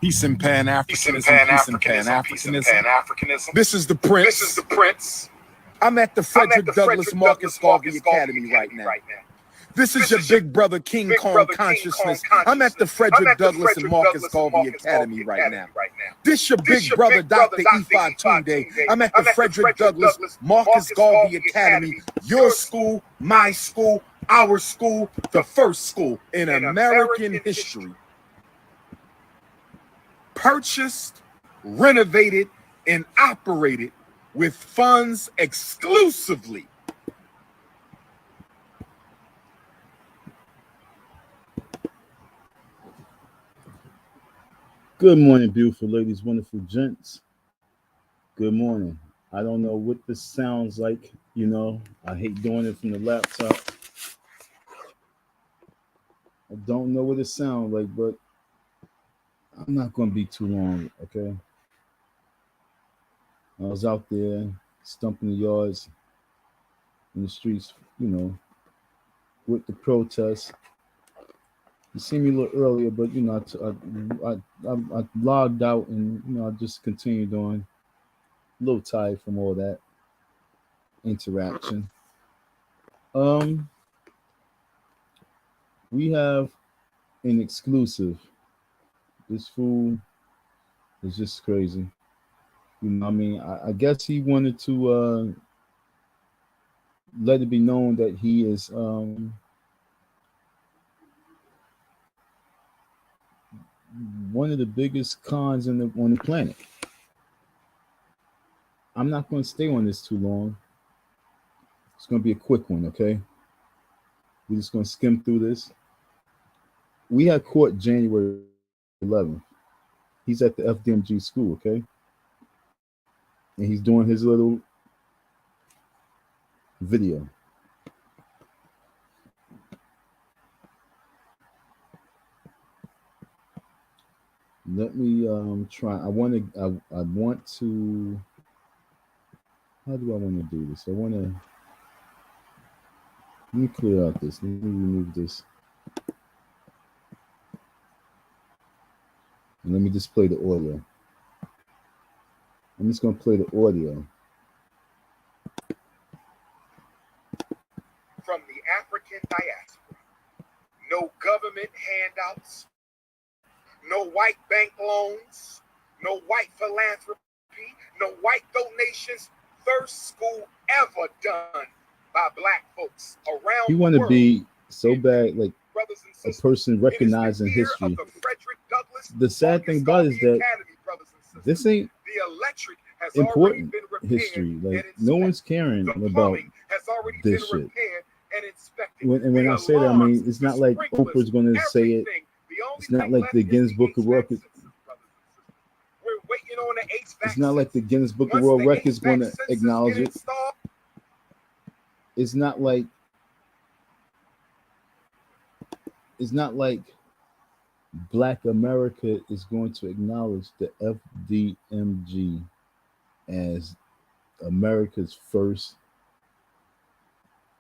Peace and Pan-Africanism, peace and Pan-Africanism. This is the Prince. I'm at the Frederick Douglass Marcus Garvey Academy right now. This is your big brother King Kong consciousness. I'm at the Frederick Douglass and Marcus Garvey Academy right now. This your big brother Dr. Ifa Tunde. I'm at the Frederick Douglass Marcus Garvey Academy. Your school, my school, our school, the first school in American history. Purchased, renovated, and operated with funds exclusively Good morning, beautiful ladies, wonderful gents. Good morning. I don't know what this sounds like, you know. I hate doing it from the laptop. I don't know what it sounds like, but I'm not going to be too long, okay? I was out there stumping the yards in the streets, you know, with the protests. You see me a little earlier, but, you know, I logged out and, you know, I just continued on. A little tired from all that interaction. We have an exclusive. This fool is just crazy. You know, I mean, I guess he wanted to let it be known that he is one of the biggest cons on the planet. I'm not going to stay on this too long. It's going to be a quick one, okay? We're just going to skim through this. We had court January 11th. He's at the FDMG school, okay? And he's doing his little video. Let me try. I want to. How do I want to do this? I want to. Let me clear out this. Let me remove this. And let me just play the audio. I'm just going to play the audio. From the African diaspora. No government handouts. No white bank loans. No white philanthropy. No white donations. First school ever done by black folks around the world. You want to be so bad, like a person recognizing history. The sad thing about it is that this ain't important history. Like, no one's caring about this shit. When I say that, I mean, it's not like Oprah's going to say it. It's not like the Guinness Book of Records. It's not like the Guinness Book of World Records is going to acknowledge it. It's not like Black America is going to acknowledge the FDMG as America's first.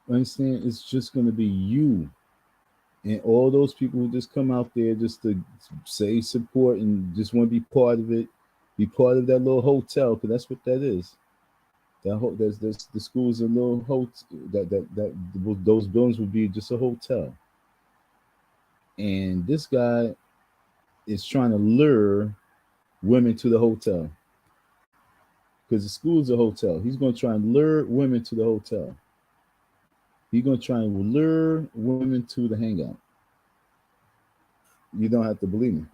Understand? It's just going to be you and all those people who just come out there just to say support and just want to be part of it, be part of that little hotel, because that's what that is. There's the school's a little hotel. Those buildings would be just a hotel. And this guy is trying to lure women to the hotel because the school's a hotel. He's going to try and lure women to the hotel. He's going to try and lure women to the hangout. You don't have to believe me.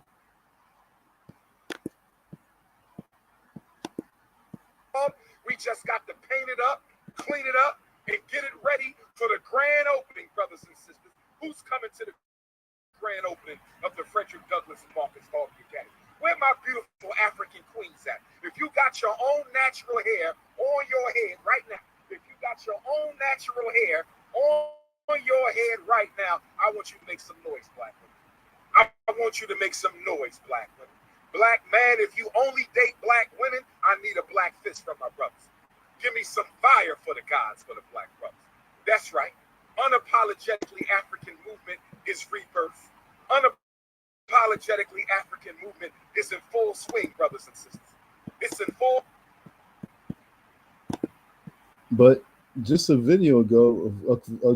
We just got to paint it up, clean it up, and get it ready for the grand opening, brothers and sisters. Who's coming to the grand opening of the Frederick Douglass and Marcus Garvey Academy? Where my beautiful African queens at? If you got your own natural hair on your head right now, if you got your own natural hair on your head right now, I want you to make some noise, black women. I want you to make some noise, black women. Black man, if you only date black women, I need a black fist from my brothers. Give me some fire for the gods, for the black brothers. That's right. Unapologetically African movement is rebirth. unapologetically African movement is in full swing, brothers and sisters. It's in full. But just a video ago,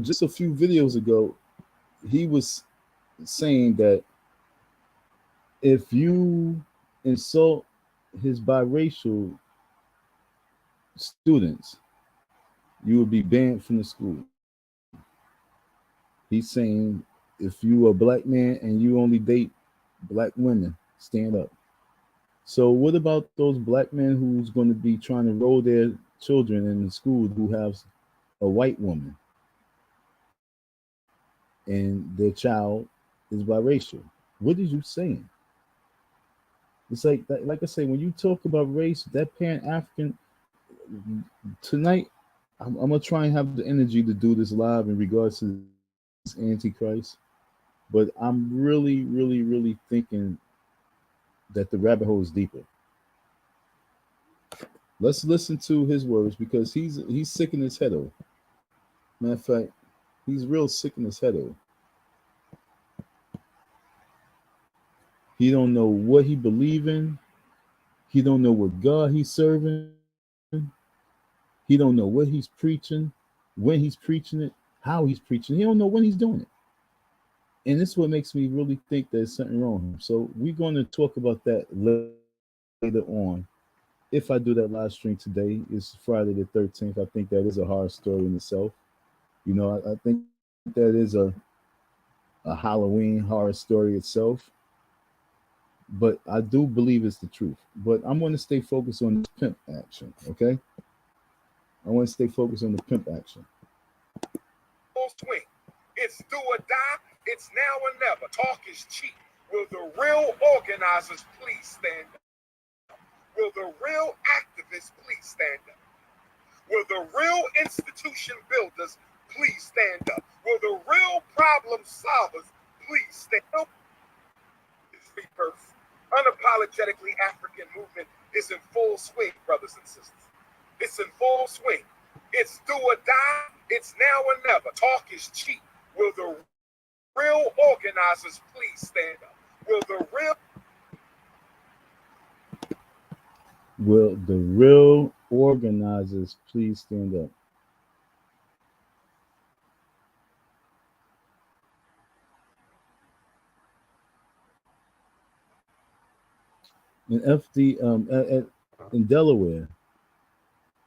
just a few videos ago, he was saying that if you insult his biracial students, you will be banned from the school. He's saying if you are a black man and you only date black women, stand up. So what about those black men who's going to be trying to enroll their children in the school who have a white woman and their child is biracial? What are you saying? It's like that, like I say, when you talk about race, that Pan-African, tonight, I'm gonna try and have the energy to do this live in regards to this Antichrist, but I'm really, really, really thinking that the rabbit hole is deeper. Let's listen to his words because he's sick in his head over. Matter of fact, he's real sick in his head over. He don't know what he believe in. He don't know what God he's serving. He don't know what he's preaching, when he's preaching it, how he's preaching. He don't know when he's doing it. And this is what makes me really think there's something wrong with him. So we're going to talk about that later on. If I do that live stream today, it's Friday the 13th. I think that is a horror story in itself. You know, I think that is a Halloween horror story itself. But I do believe it's the truth. But I'm going to stay focused on this pimp action, okay? I want to stay focused on the pimp action. Full swing. It's do or die. It's now or never. Talk is cheap. Will the real organizers please stand up? Will the real activists please stand up? Will the real institution builders please stand up? Will the real problem solvers please stand up? It's rebirth. Unapologetically African movement is in full swing, brothers and sisters. It's in full swing. It's do or die. It's now or never. Talk is cheap. Will the real organizers please stand up? Will the real organizers please stand up? In in Delaware,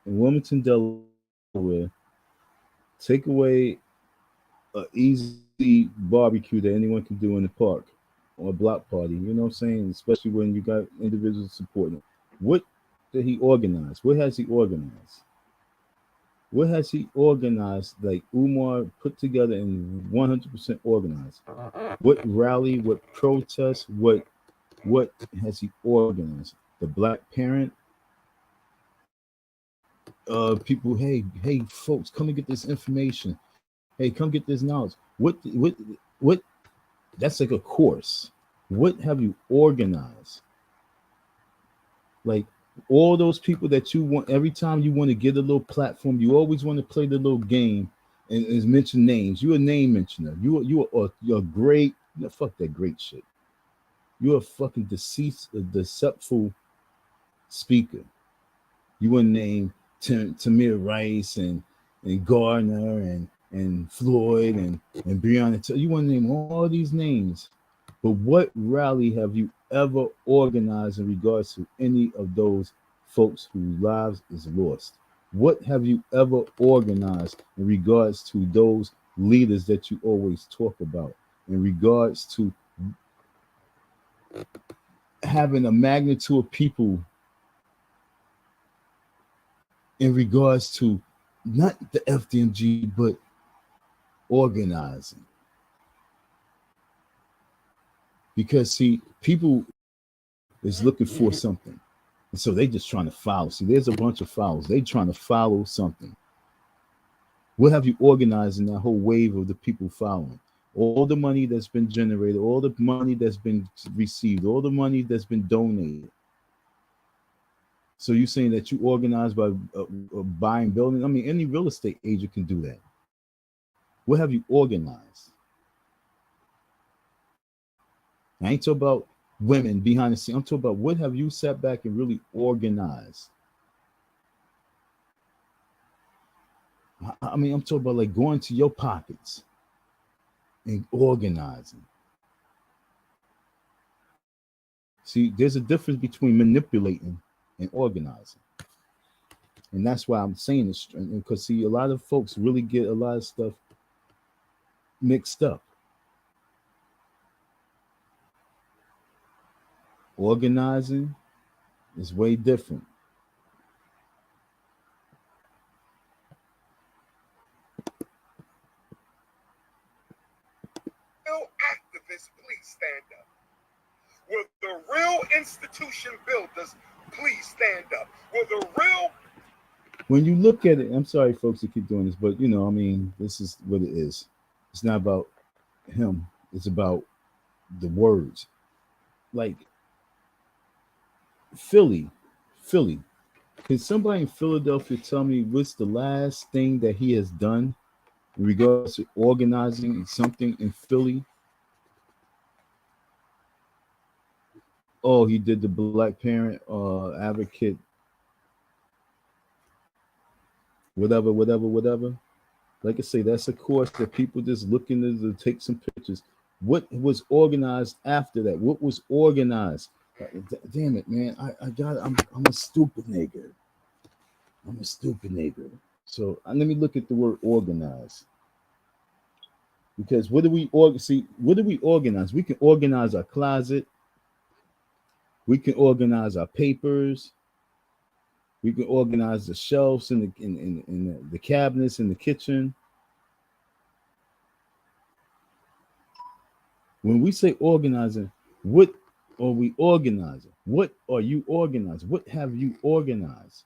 in Wilmington, Delaware, take away an easy barbecue that anyone can do in the park or a block party. You know what I'm saying? Especially when you got individuals supporting. What did he organize? What has he organized? What has he organized? Like Umar put together and 100% organized. What rally? What protest? What has he organized? The black parent. People, hey, folks, come and get this information. Hey, come get this knowledge. What? That's like a course. What have you organized? Like all those people that you want, every time you want to get a little platform, you always want to play the little game and mention names. You're a name mentioner. You're great. No, fuck that great shit. You're a fucking deceitful speaker. You want to name Tamir Rice and Gardner and Floyd and Breonna. You want to name all these names, but what rally have you ever organized in regards to any of those folks whose lives is lost? What have you ever organized in regards to those leaders that you always talk about? In regards to having a magnitude of people, in regards to not the FDMG, but organizing. Because see, people is looking for something. And so they just trying to follow. See, there's a bunch of follows. They trying to follow something. What have you organized in that whole wave of the people following? All the money that's been generated, all the money that's been received, all the money that's been donated. So you're saying that you organize by buying buildings? I mean, any real estate agent can do that. What have you organized? I ain't talking about women behind the scene. I'm talking about what have you sat back and really organized. I mean, I'm talking about like going to your pockets and organizing. See, there's a difference between manipulating and organizing. And that's why I'm saying this, because see, a lot of folks really get a lot of stuff mixed up. Organizing is way different. Real activists, please stand up. Will the real institution builders please stand up? Will the real... When you look at it, I'm sorry, folks, to keep doing this, but you know, I mean, this is what it is. It's not about him. It's about the words. Like Philly. Can somebody in Philadelphia tell me what's the last thing that he has done in regards to organizing something in Philly? Oh, he did the Black Parent Advocate, whatever. Like I say, that's a course that people just looking to take some pictures. What was organized after that? What was organized? Damn it, man! I'm a stupid nigga. So let me look at the word organize. Because what do we organize? We can organize our closet. We can organize our papers. We can organize the shelves in the cabinets in the kitchen. When we say organizing, what are we organizing? What are you organizing? What have you organized?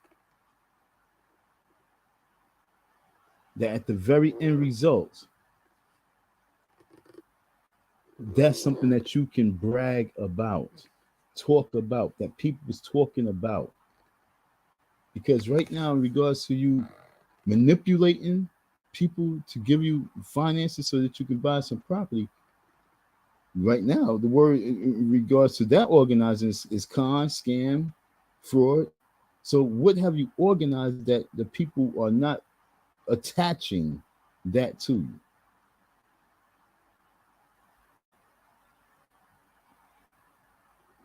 That at the very end result, that's something that you can brag about, talk about, that people is talking about. Because right now, in regards to you manipulating people to give you finances so that you can buy some property, right now, the word in regards to that organizing is con, scam, fraud. So what have you organized that the people are not attaching that to you?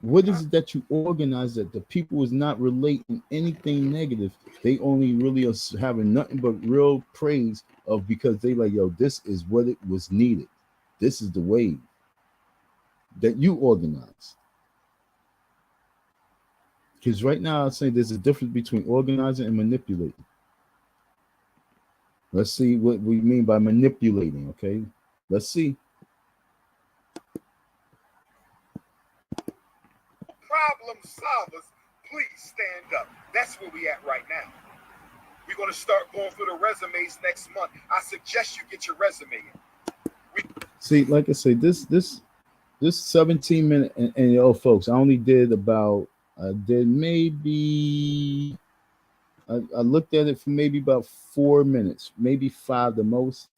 What is it that you organize that the people is not relating anything negative? They only really are having nothing but real praise of, because they like, yo, this is what it was needed. This is the way that you organize. Because right now I say there's a difference between organizing and manipulating. Let's see what we mean by manipulating, okay? Let's see. Problem solvers, please stand up. That's where we at right now. We're going to start going through the resumes next month. I suggest you get your resume in. See, like I say, this 17-minute, and yo, folks, I only did about, I looked at it for maybe about 4 minutes, maybe 5 the most.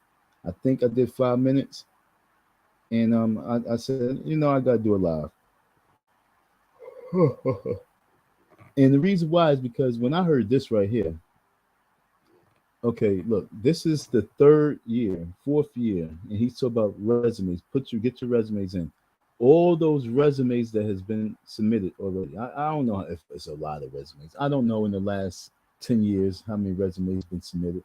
I think I did 5 minutes. And I said, you know, I got to do it live. And the reason why is because when I heard this right here, okay, look, this is the 4th year, and he's talking about resumes. Get your resumes in. All those resumes that has been submitted already. I don't know if it's a lot of resumes. I don't know in the last 10 years how many resumes been submitted.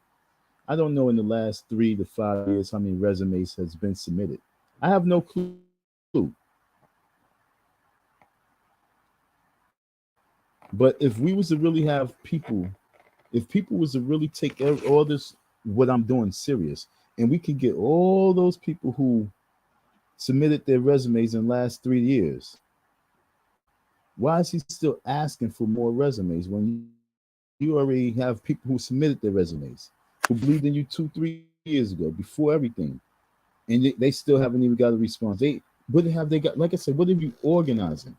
I don't know in the last 3 to 5 years how many resumes has been submitted. I have no clue. But if we was to really have people, if people was to really take all this, what I'm doing serious, and we could get all those people who submitted their resumes in the last 3 years, why is he still asking for more resumes when you already have people who submitted their resumes, who believed in you 2-3 years ago, before everything, and they still haven't even got a response? What have they got? Like I said, what are you organizing?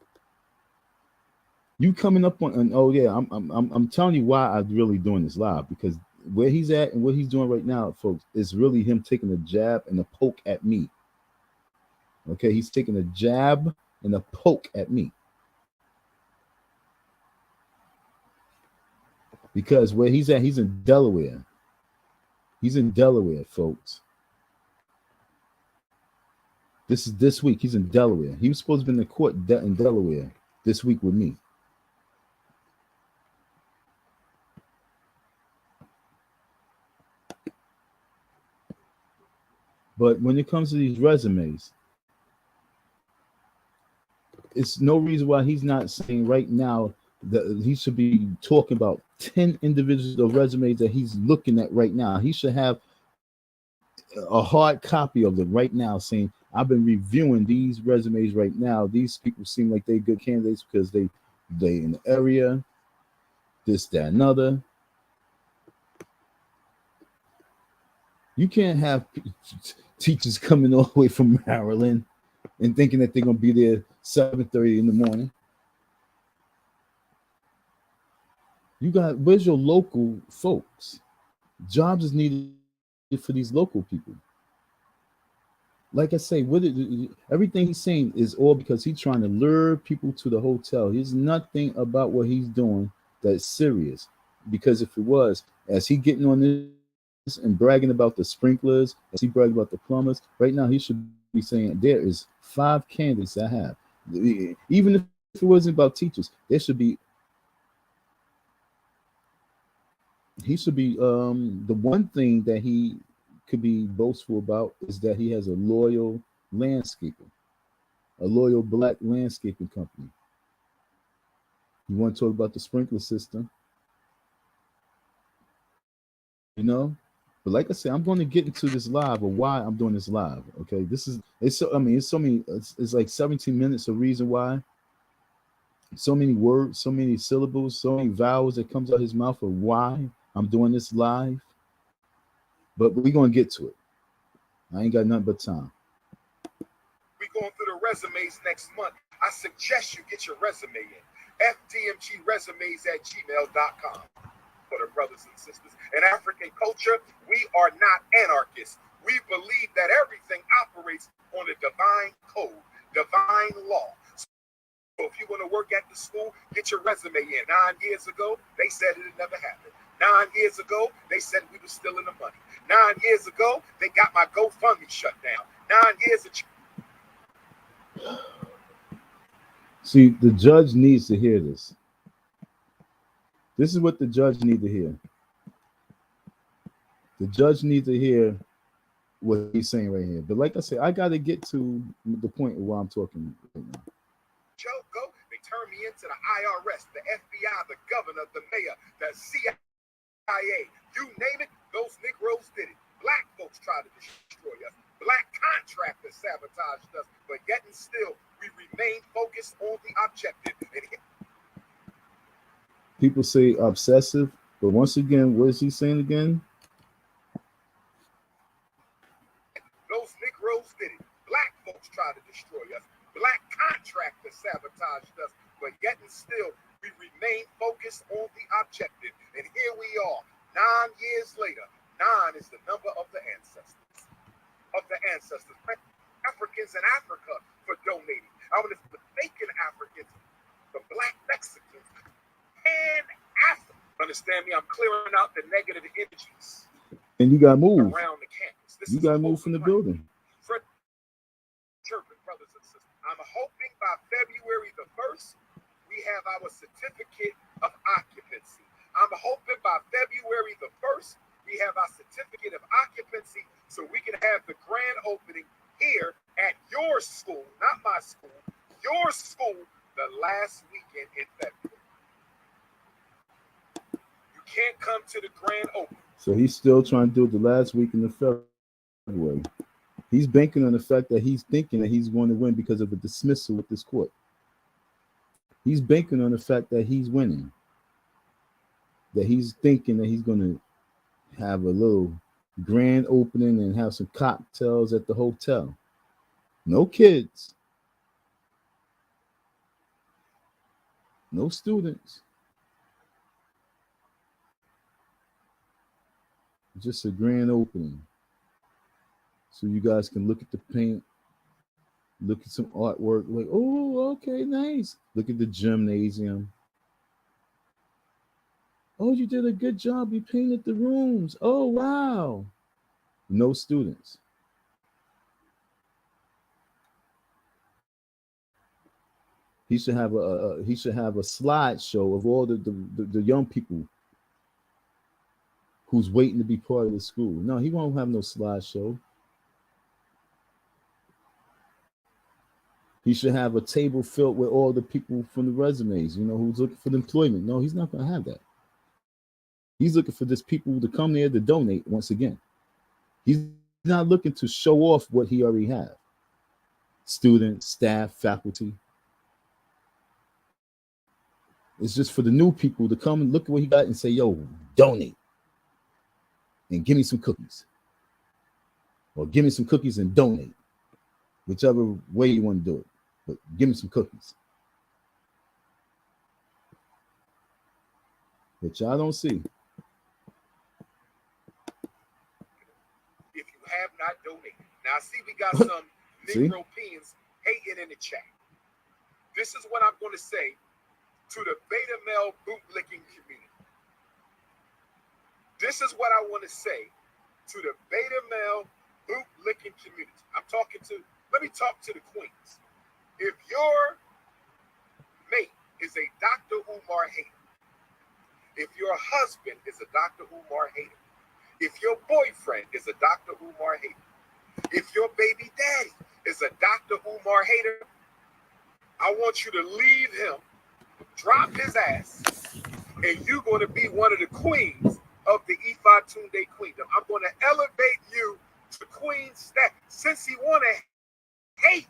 You coming up on, and oh yeah, I'm telling you why I'm really doing this live, because where he's at and what he's doing right now, folks, is really him taking a jab and a poke at me. Okay, he's taking a jab and a poke at me. Because where he's at, he's in Delaware. He's in Delaware, folks. This is this week. He's in Delaware. He was supposed to be in the court in Delaware this week with me. But when it comes to these resumes, it's no reason why he's not saying right now that he should be talking about 10 individuals of resumes that he's looking at right now. He should have a hard copy of them right now saying, I've been reviewing these resumes right now. These people seem like they're good candidates because they in the area, this, that, another. You can't have teachers coming all the way from Maryland and thinking that they're going to be there 7:30 in the morning. Where's your local folks? Jobs is needed for these local people. Like I say, everything he's saying is all because he's trying to lure people to the hotel. There's nothing about what he's doing that's serious. Because if it was, as he getting on this and bragging about the sprinklers, as he bragging about the plumbers, right now he should be saying there is 5 candidates I have. Even if it wasn't about teachers, there should be. He should be the one thing that he could be boastful about is that he has a loyal landscaper, a loyal black landscaping company. You want to talk about the sprinkler system, you know? But like I said, I'm going to get into this live or why I'm doing this live. Okay, it's so many. It's like 17 minutes of reason why. So many words, so many syllables, so many vowels that comes out his mouth of why I'm doing this live. But we're going to get to it. I ain't got nothing but time. We're going through the resumes next month. I suggest you get your resume in. FDMGresumes@gmail.com. For the brothers and sisters. In African culture, we are not anarchists. We believe that everything operates on a divine code, divine law. So if you want to work at the school, get your resume in. 9 years ago, they said it never happened. 9 years ago, they said we were stealing the money. 9 years ago, they got my GoFundMe shut down. 9 years ago. See, the judge needs to hear this. This is what the judge needs to hear. The judge needs to hear what he's saying right here. But like I said, I got to get to the point of why I'm talking right now. Joe, go. They turned me into the IRS, the FBI, the governor, the mayor, the CIA. You name it, those Negroes did it. Black folks tried to destroy us. Black contractors sabotaged us. But yet and still, we remain focused on the objective. People say obsessive, but once again, what is he saying again? Those Negroes did it. Black folks tried to destroy us. Black contractors sabotaged us. But yet and still, we remain focused on the objective. And here we are, 9 years later. 9 is the number of the ancestors. Africans in Africa for donating. I want to Jamaican Africans, the Black Mexicans, and Africa. Understand me? I'm clearing out the negative energies. And you got to move around the campus. You got to move from the building. Brothers and sisters, I'm hoping by February the 1st, we have our certificate of occupancy. I'm hoping by February the 1st, we have our certificate of occupancy so we can have the grand opening here at your school, not my school, your school, the last weekend in February. You can't come to the grand opening. So he's still trying to do it the last weekend of February. He's banking on the fact that he's thinking that he's going to win because of a dismissal with this court. He's banking on the fact that he's winning. That he's thinking that he's going to have a little grand opening and have some cocktails at the hotel. No kids. No students. Just a grand opening. So you guys can look at the paint, Look at some artwork. Like, oh, okay, nice. Look at the gymnasium. Oh, you did a good job. You painted the rooms. Oh, wow. No students. He should have a slideshow of all the young people who's waiting to be part of the school. No, he won't have no slideshow. He should have a table filled with all the people from the resumes, who's looking for the employment. No, he's not going to have that. He's looking for this people to come there to donate once again. He's not looking to show off what he already has. Students, staff, faculty. It's just for the new people to come and look at what he got and say, yo, donate. And give me some cookies. Or give me some cookies and donate. Whichever way you want to do it. But give me some cookies. But y'all don't see. If you have not donated. Now, see, we got some Negro Peons hating in the chat. This is what I'm going to say to the beta male bootlicking community. This is what I want to say to the beta male bootlicking community. Let me talk to the queens. If your mate is a Dr. Umar hater, if your husband is a Dr. Umar hater, if your boyfriend is a Dr. Umar hater, if your baby daddy is a Dr. Umar hater, I want you to leave him, drop his ass, and you're going to be one of the queens of the FDMG Queendom. I'm going to elevate you to queen status. Since he want to hate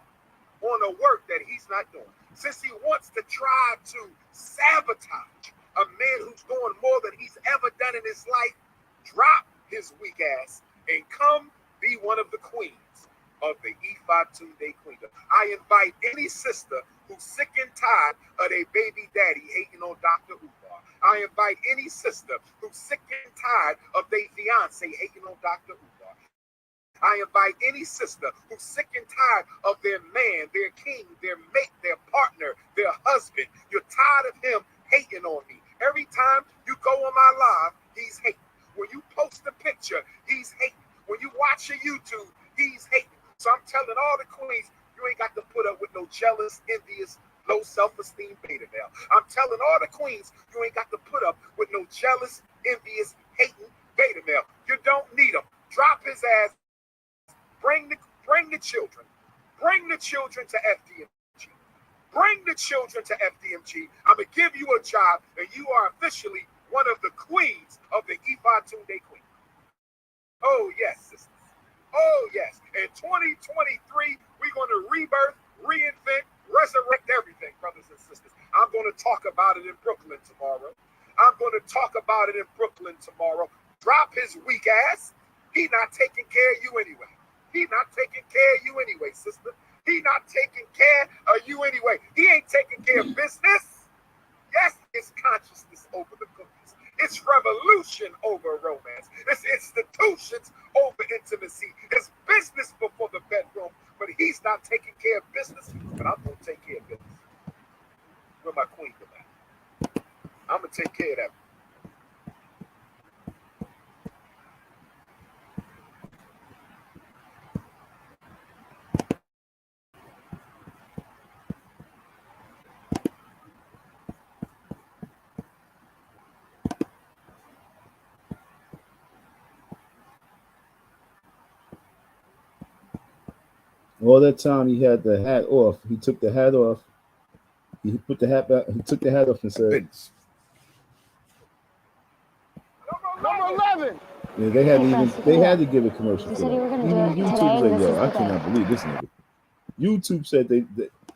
on the work that he's not doing, since he wants to try to sabotage a man who's doing more than he's ever done in his life, drop his weak ass and come be one of the queens of the FDMG Queendom. I invite any sister who's sick and tired of their baby daddy hating on Dr. Umar. I invite any sister who's sick and tired of their fiance hating on Dr. Umar. I invite any sister who's sick and tired of their man, their king, their mate, their partner, their husband. You're tired of him hating on me. Every time you go on my live, he's hating. When you post a picture, he's hating. When you watch a YouTube, he's hating. So I'm telling all the queens, you ain't got to put up with no jealous, envious, low self-esteem beta male. I'm telling all the queens, you ain't got to put up with no jealous, envious, hating beta male. You don't need him. Drop his ass. Bring the children. Bring the children to FDMG. Bring the children to FDMG. I'm going to give you a job, and you are officially one of the queens of the FDMG Queen. Oh, yes, sisters. Oh, yes. In 2023, we're going to rebirth, reinvent, resurrect everything, brothers and sisters. I'm going to talk about it in Brooklyn tomorrow. Drop his weak ass. He not taking care of you anyway. Sister. He not taking care of you anyway. He ain't taking care of business. Yes, it's consciousness over the cookies. It's revolution over romance. It's institutions over intimacy. It's business before the bedroom. But he's not taking care of business. But I'm going to take care of business. Where my queen at? I'm going to take care of that. All that time he had the hat off. He took the hat off. He put the hat back. He took the hat off and said, Number 11. Yeah, they had to give a commercial. You said you were going to do it YouTube today. Like, yo, I cannot believe this nigga. YouTube said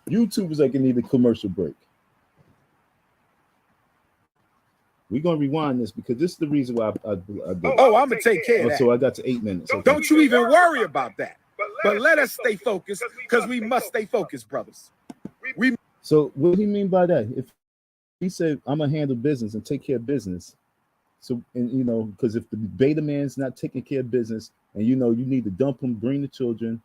YouTube was like, it needed a commercial break. We're going to rewind this because this is the reason why I did it. Oh, I'm going to take care of that. So I got to 8 minutes. Okay. Don't you even worry about that. But let us stay focused because we must stay focused, brothers. So what do you mean by that? If he said, I'm going to handle business and take care of business. So, and because if the beta man's not taking care of business and you need to dump him, bring the children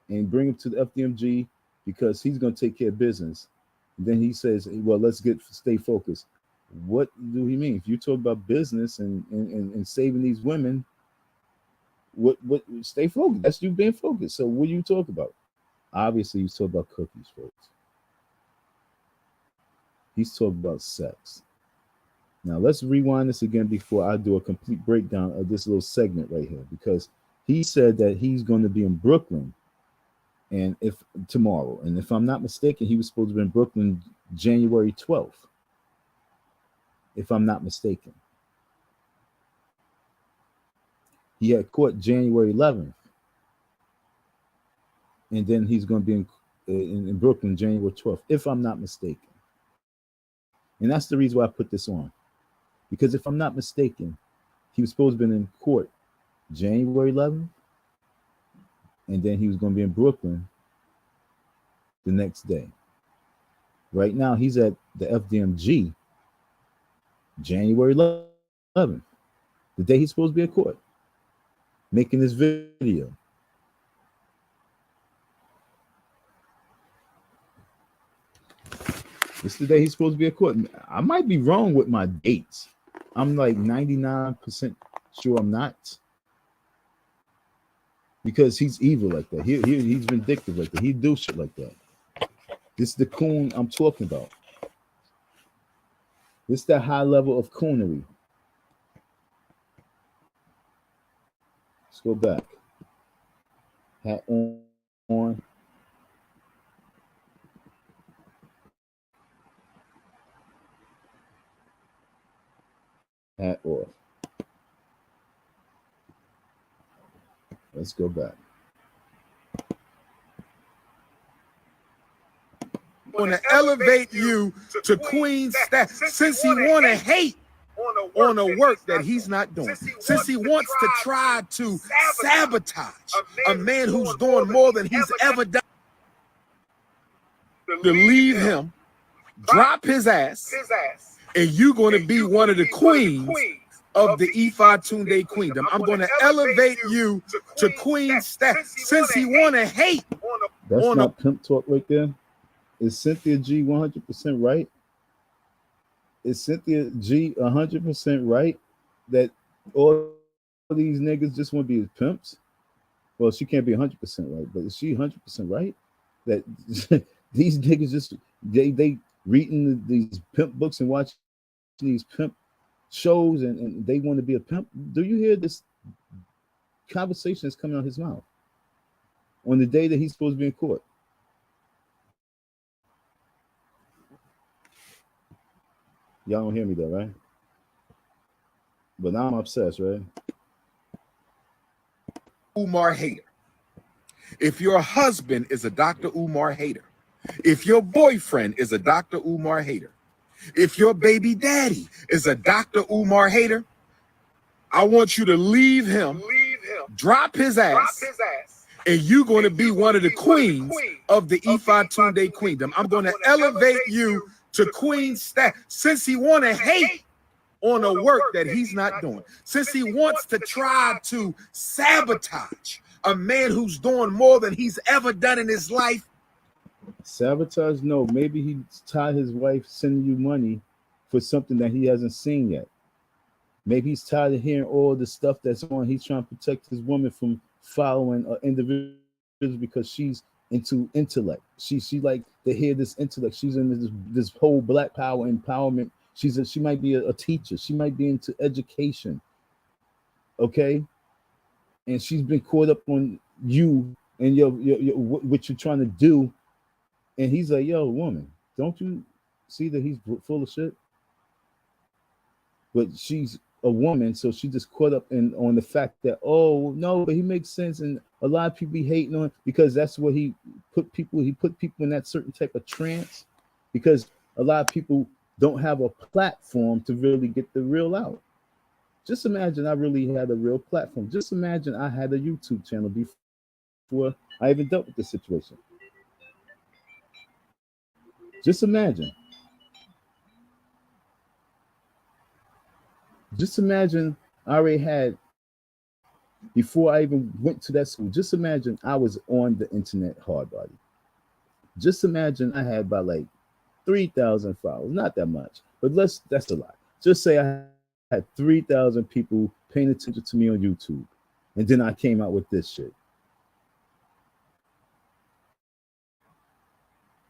and bring him to the FDMG because he's going to take care of business. And then he says, well, let's stay focused. What do he mean? If you talk about business and saving these women, what stay focused? That's you being focused. So what do you talk about? Obviously, he's talking about cookies, folks. He's talking about sex. Now let's rewind this again before I do a complete breakdown of this little segment right here, because he said that he's going to be in Brooklyn and if tomorrow, and if I'm not mistaken, he was supposed to be in Brooklyn January 12th. If I'm not mistaken. He had court January 11th. And then he's going to be in Brooklyn January 12th, if I'm not mistaken. And that's the reason why I put this on. Because if I'm not mistaken, he was supposed to be in court January 11th. And then he was going to be in Brooklyn the next day. Right now, he's at the FDMG January 11th, the day he's supposed to be at court, making this video. This is the day he's supposed to be at court. I might be wrong with my dates. I'm like 99% sure I'm not. Because he's evil like that. He's vindictive like that. He do shit like that. This is the coon I'm talking about. This is that high level of coonery. Let's go back. Hat on. Hat off. Let's go back. Want to elevate you to queen status since he want to hate on the work that he's not doing. Since he wants to try to sabotage a man who's doing more than he's ever done. To leave him, drop his ass, and you're going to be one of the queens of the FDMG queendom. I'm going to elevate you to queen status since he want to hate. That's not pimp talk right there. Is Cynthia G 100% right? Is Cynthia G 100% right that all these niggas just want to be pimps? Well, she can't be 100% right, but is she 100% right that these niggas just they reading these pimp books and watching these pimp shows and they want to be a pimp? Do you hear this conversation that's coming out of his mouth on the day that he's supposed to be in court? Y'all don't hear me though, right? But now I'm obsessed, right? Umar hater. If your husband is a Dr. Umar hater, if your boyfriend is a Dr. Umar hater, if your baby daddy is a Dr. Umar hater, I want you to leave him, drop his ass, and you're going to be one of the queens of the FDMG queendom. I'm going to elevate you to queen status since he want to hate on the work that he's not doing. Since he wants to try to sabotage a man who's doing more than he's ever done in his life. Sabotage? No, maybe he's tired his wife sending you money for something that he hasn't seen yet. Maybe he's tired of hearing all the stuff that's on. He's trying to protect his woman from following individuals because she's into intellect. She like to hear this intellect. She's in this whole black power empowerment. She might be a teacher. She might be into education. Okay, and she's been caught up on you and your what you're trying to do. And he's like, yo, woman, don't you see that he's full of shit? But she's a woman, so she just caught up on the fact that, oh no, but he makes sense, and a lot of people be hating on because that's what he put people in that certain type of trance, because a lot of people don't have a platform to really get the real out. Just imagine I really had a real platform. Just imagine I had a YouTube channel before I even dealt with this situation. Just imagine. Just imagine I already had, before I even went to that school, just imagine I was on the internet hard body. Just imagine I had about like 3,000 followers, not that much, but that's a lot. Just say I had 3,000 people paying attention to me on YouTube, and then I came out with this shit.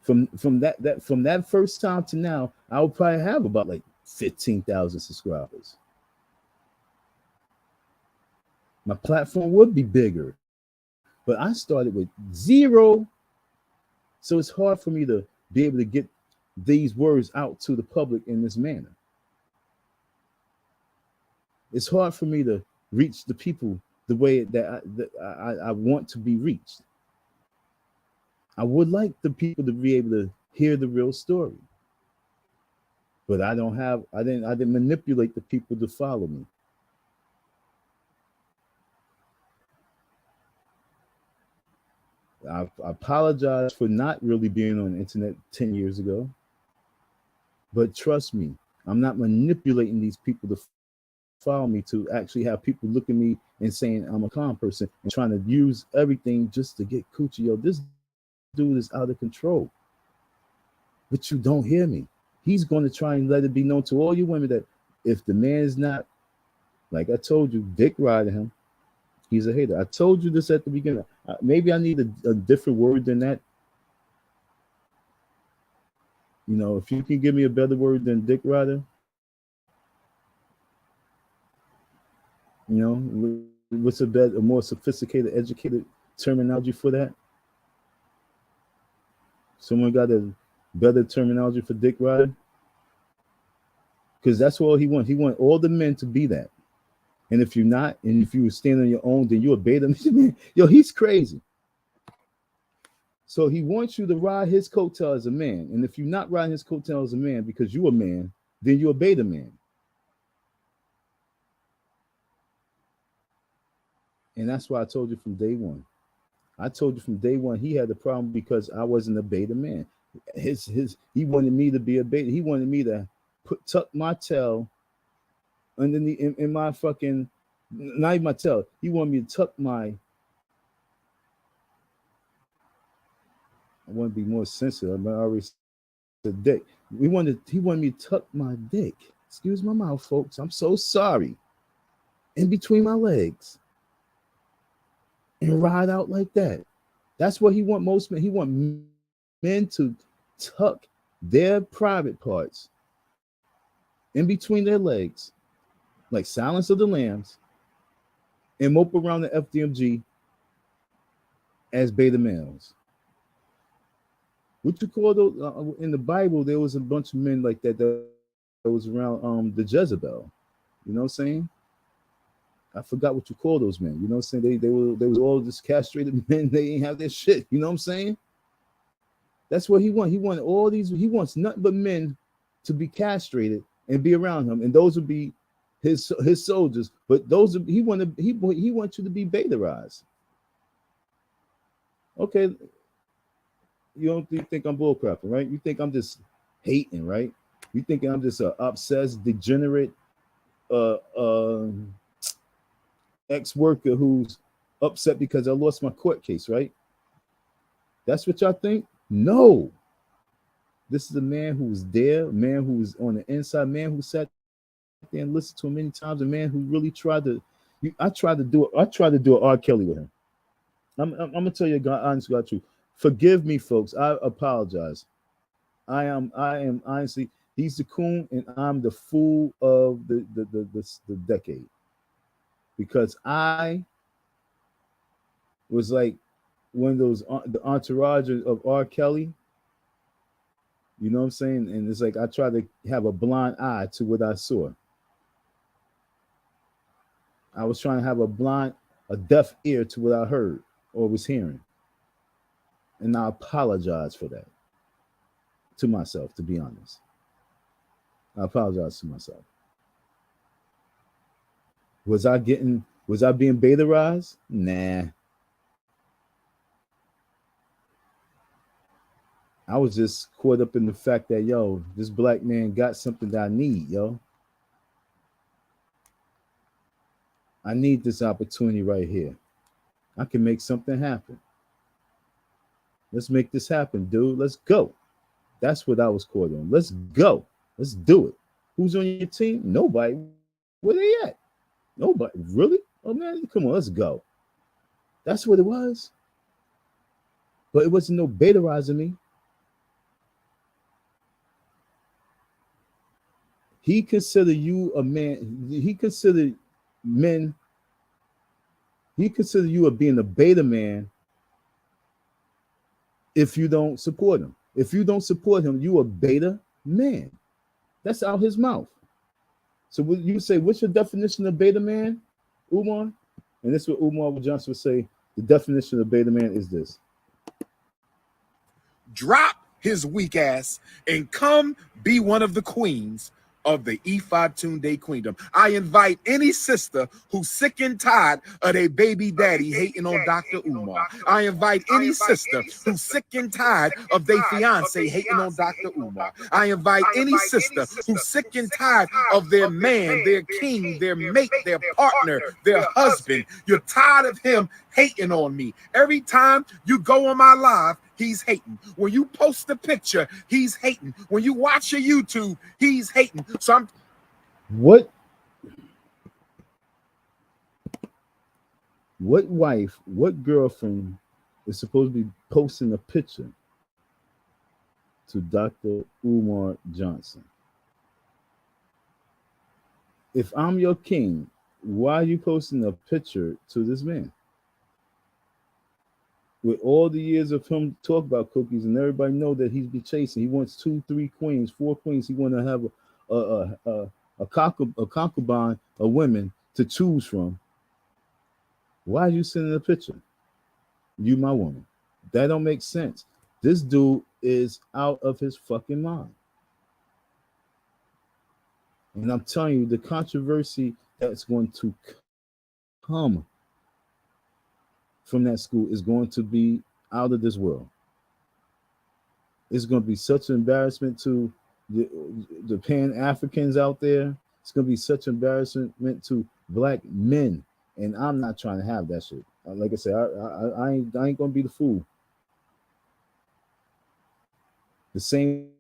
From that first time to now, I would probably have about like 15,000 subscribers. My platform would be bigger, but I started with 0. So it's hard for me to be able to get these words out to the public in this manner. It's hard for me to reach the people the way that I want to be reached. I would like the people to be able to hear the real story, but I didn't manipulate the people to follow me. I apologize for not really being on the internet 10 years ago, but trust me, I'm not manipulating these people to follow me, to actually have people look at me and saying I'm a calm person and trying to use everything just to get coochie. Yo, this dude is out of control. But you don't hear me. He's going to try and let it be known to all you women that if the man is not, like I told you, dick riding him, he's a hater. I told you this at the beginning. Maybe I need a different word than that. You know, if you can give me a better word than dick rider, you know, what's a more sophisticated, educated terminology for that? Someone got a better terminology for dick rider? Because that's all he wants. He wants all the men to be that. And if you're not, and if you stand on your own, then you're a beta man. Yo, he's crazy. So he wants you to ride his coattail as a man. And if you're not riding his coattail as a man because you're a man, then you're a beta man. And that's why I told you from day one. I told you from day one he had a problem because I wasn't a beta man. He wanted me to be a beta. He wanted me to tuck my tail underneath in my fucking, not even my tail. He wanted me to tuck my, I want to be more sensitive. I already said dick. He wanted me to tuck my dick. Excuse my mouth, folks. I'm so sorry. In between my legs. And ride out like that. That's what he want most men. He want men to tuck their private parts in between their legs, like Silence of the Lambs, and mope around the FDMG as beta males. What you call those? In the Bible, there was a bunch of men like that was around the Jezebel. You know what I'm saying? I forgot what you call those men. You know what I'm saying? They were all just castrated men. They ain't have their shit. You know what I'm saying? That's what he wants. He wanted all these. He wants nothing but men to be castrated and be around him, and those would be his soldiers. But those he wants you to be betarized. Okay, you don't think I'm bullcrapping, right? You think I'm just hating, right? You think I'm just an obsessed, degenerate, ex-worker who's upset because I lost my court case, right? That's what y'all think? No. This is a man who's there, a man who's on the inside, a man who sat there and listened to him many times, a man who really tried to. I tried to do an R. Kelly with him. I'm gonna tell you, God, honest God, truth. Forgive me, folks. I apologize. I am honestly. He's the coon, and I'm the fool of the decade. Because I was like one of those the entourage of R. Kelly. You know what I'm saying? And it's like I tried to have a blind eye to what I saw. I was trying to have a deaf ear to what I heard or was hearing. And I apologize for that. To myself, to be honest. I apologize to myself. Was I being betarized? Nah. I was just caught up in the fact that, yo, this black man got something that I need, yo. I need this opportunity right here. I can make something happen. Let's make this happen, dude. Let's go. That's what I was caught on. Let's go. Let's do it. Who's on your team? Nobody. Where they at? Nobody. Really? Oh man, come on, let's go. That's what it was. But it wasn't no betarizing me. He considered you a man. He considered men. He considered you of being a beta man if you don't support him. If you don't support him, you a beta man. That's out his mouth. So what you say, what's your definition of beta man, Umar? And this is what Umar Johnson would say. The definition of beta man is this. Drop his weak ass and come be one of the queens of the Ifa Queendom. I invite any sister who's sick and tired of their baby daddy hating on Dr. Umar. I invite any sister who's sick and tired of their fiance hating on Dr. Umar. I invite any sister who's sick and tired of their man, their king, their mate, their partner, their husband. You're tired of him hating on me. Every time you go on my live, he's hating. When you post a picture, he's hating. When you watch your YouTube, he's hating. So I'm what wife, what girlfriend is supposed to be posting a picture to Dr. Umar Johnson? If I'm your king, why are you posting a picture to this man? With all the years of him talk about cookies, and everybody know that he's be chasing. He wants 2, 3 queens, 4 queens. He want to have a concubine of women to choose from. Why are you sending a picture? You my woman. That don't make sense. This dude is out of his fucking mind. And I'm telling you, the controversy that's going to come from that school is going to be out of this world. It's going to be such an embarrassment to the Pan-Africans out there. It's going to be such embarrassment to black men. And I'm not trying to have that shit. Like I said, I ain't going to be the fool. The same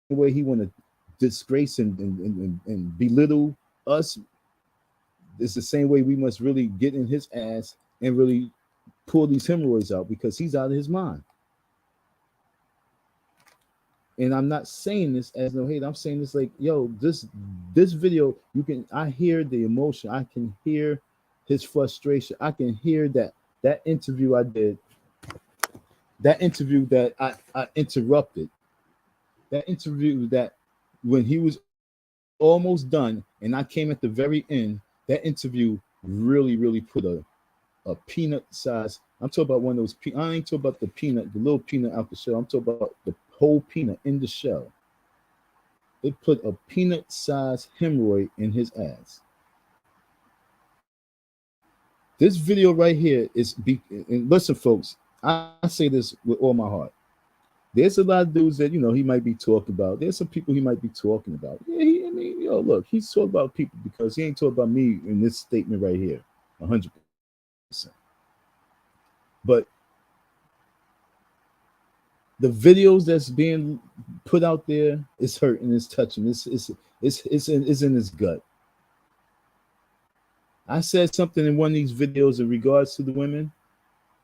way he want to disgrace and belittle us, it's the same way we must really get in his ass and really pull these hemorrhoids out, because he's out of his mind. And I'm not saying this as no hate. I'm saying this like, yo, this video, I hear the emotion. I can hear his frustration. I can hear that interview I did, that interview that I interrupted, that interview that when he was almost done and I came at the very end, that interview really put a peanut size. I'm talking about one of those. I ain't talking about the peanut, the little peanut out the shell. I'm talking about the whole peanut in the shell. It put a peanut size hemorrhoid in his ass. This video right here and listen, folks, I say this with all my heart. There's a lot of dudes that, he might be talking about. There's some people he might be talking about. Yeah, look, he's talking about people because he ain't talking about me in this statement right here, 100%. But the videos that's being put out there, it's hurting, it's touching, it's in his gut. I said something in one of these videos in regards to the women,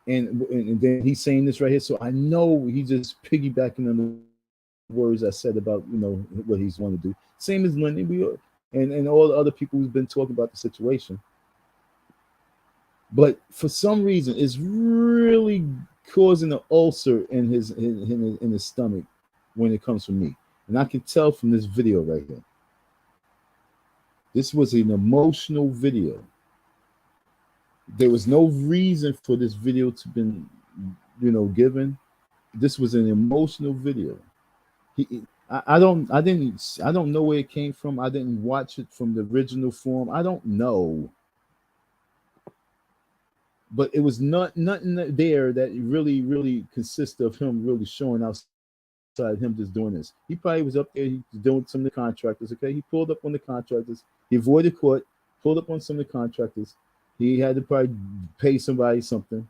and then he's saying this right here. So I know he's just piggybacking on the words I said about what he's want to do. Same as Lenny, and all the other people who've been talking about the situation. But for some reason, it's really causing an ulcer in his stomach when it comes from me. And I can tell from this video right here. This was an emotional video. There was no reason for this video to been, given. This was an emotional video. I don't know where it came from. I didn't watch it from the original form. I don't know. But it was nothing there that really consists of him really showing outside him just doing this. He probably was up there, he was doing some of the contractors. Okay, he pulled up on the contractors. He avoided court, pulled up on some of the contractors. He had to probably pay somebody something.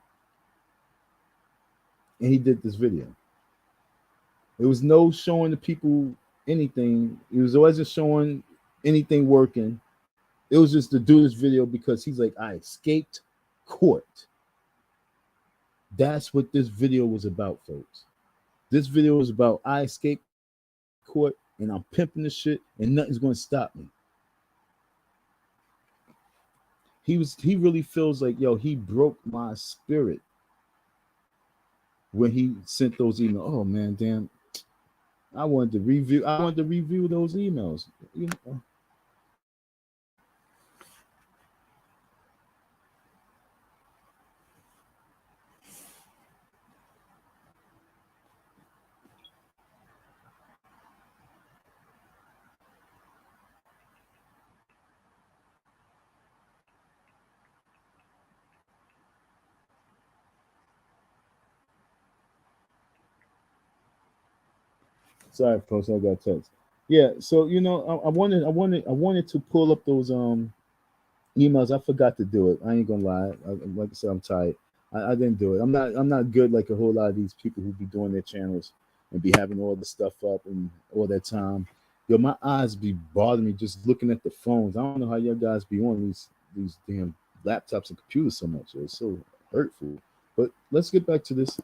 And he did this video. There was no showing the people anything. It was wasn't showing anything working. It was just to do this video because he's like, I escaped court. That's what this video was about, folks. This video was about I escaped court and I'm pimping the shit and nothing's going to stop me. He really feels like, yo, he broke my spirit when he sent those emails. Oh man, damn. I wanted to review those emails. You know. Sorry, folks, I got text. Yeah, so you know, I wanted to pull up those emails. I forgot to do it. I ain't gonna lie. Like I said, I'm tired. I didn't do it. I'm not good like a whole lot of these people who be doing their channels and be having all the stuff up and all that time. Yo, my eyes be bothering me just looking at the phones. I don't know how y'all guys be on these damn laptops and computers so much. It's so hurtful. But let's get back to this.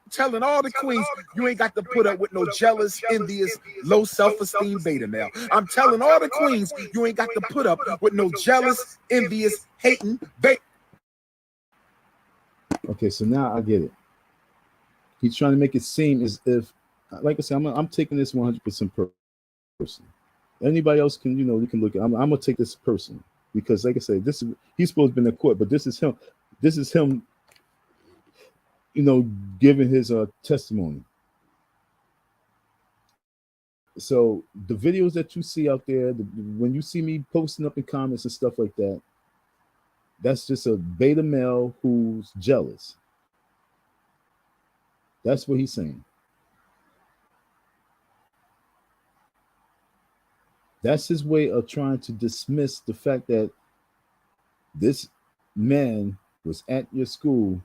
Telling all the queens you ain't got to put up with no jealous, envious, low self-esteem beta male. I'm telling all the queens you ain't got to put up with no jealous, envious, hating beta. Okay, so now I get it. He's trying to make it seem as if, like I said, I'm taking this 100% person. Anybody else can, you know, you can look at. I'm gonna take this person because, like I said, he's supposed to be in the court, but this is him. This is him. You know, giving his testimony. So the videos that you see out there, when you see me posting up in comments and stuff like that, that's just a beta male who's jealous. That's what he's saying. That's his way of trying to dismiss the fact that this man was at your school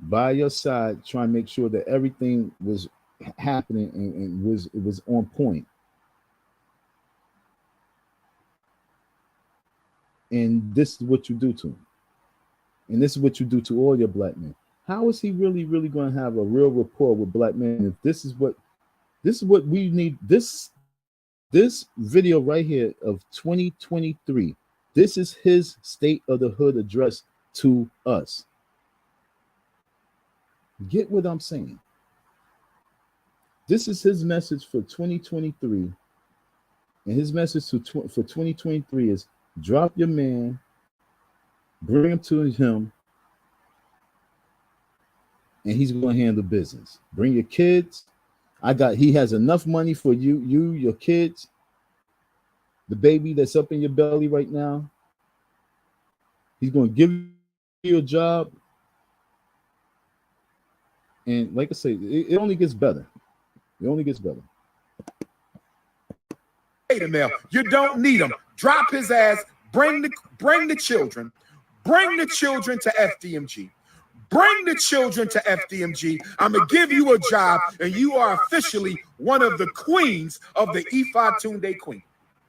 by your side, trying to make sure that everything was happening and it was on point. And this is what you do to him. And this is what you do to all your black men. How is he really going to have a real rapport with black men if this is what we need? This video right here of 2023. This is his State of the Hood address to us. Get what I'm saying? This is his message for 2023. And his message for 2023 is drop your man, bring him to him, and he's going to handle business. Bring your kids. He has enough money for you, your kids, the baby that's up in your belly right now. He's going to give you a job. And like I say, it only gets better. It only gets better. Beta male, you don't need him. Drop his ass. Bring the children. Bring the children to FDMG. Bring the children to FDMG. I'm going to give you a job, and you are officially one of the queens of the FDMG Queen.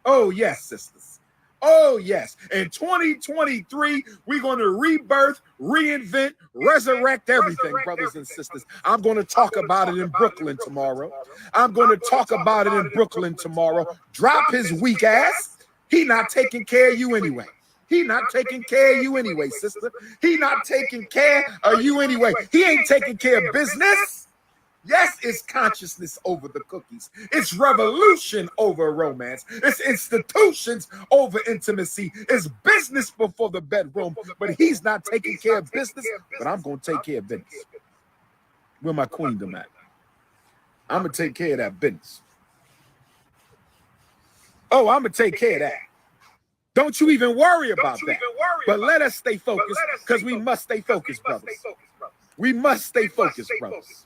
Oh, yes, sisters. Oh, yes. In 2023, we're going to rebirth, reinvent, resurrect everything, brothers and sisters. I'm going to talk about it in Brooklyn tomorrow. Drop his weak ass. He not taking care of you anyway. Sister. He not taking care of you anyway. He ain't taking care of business. Yes, it's consciousness over the cookies. It's revolution over romance. It's institutions over intimacy. It's business before the bedroom. But he's not taking care of business, but I'm going to take care of business. Where my queendom at? I'm going to take care of that business. Oh, I'm going to take care of that. Don't you even worry about that. But let us stay focused because we must stay focused, brothers. We must stay focused, brothers.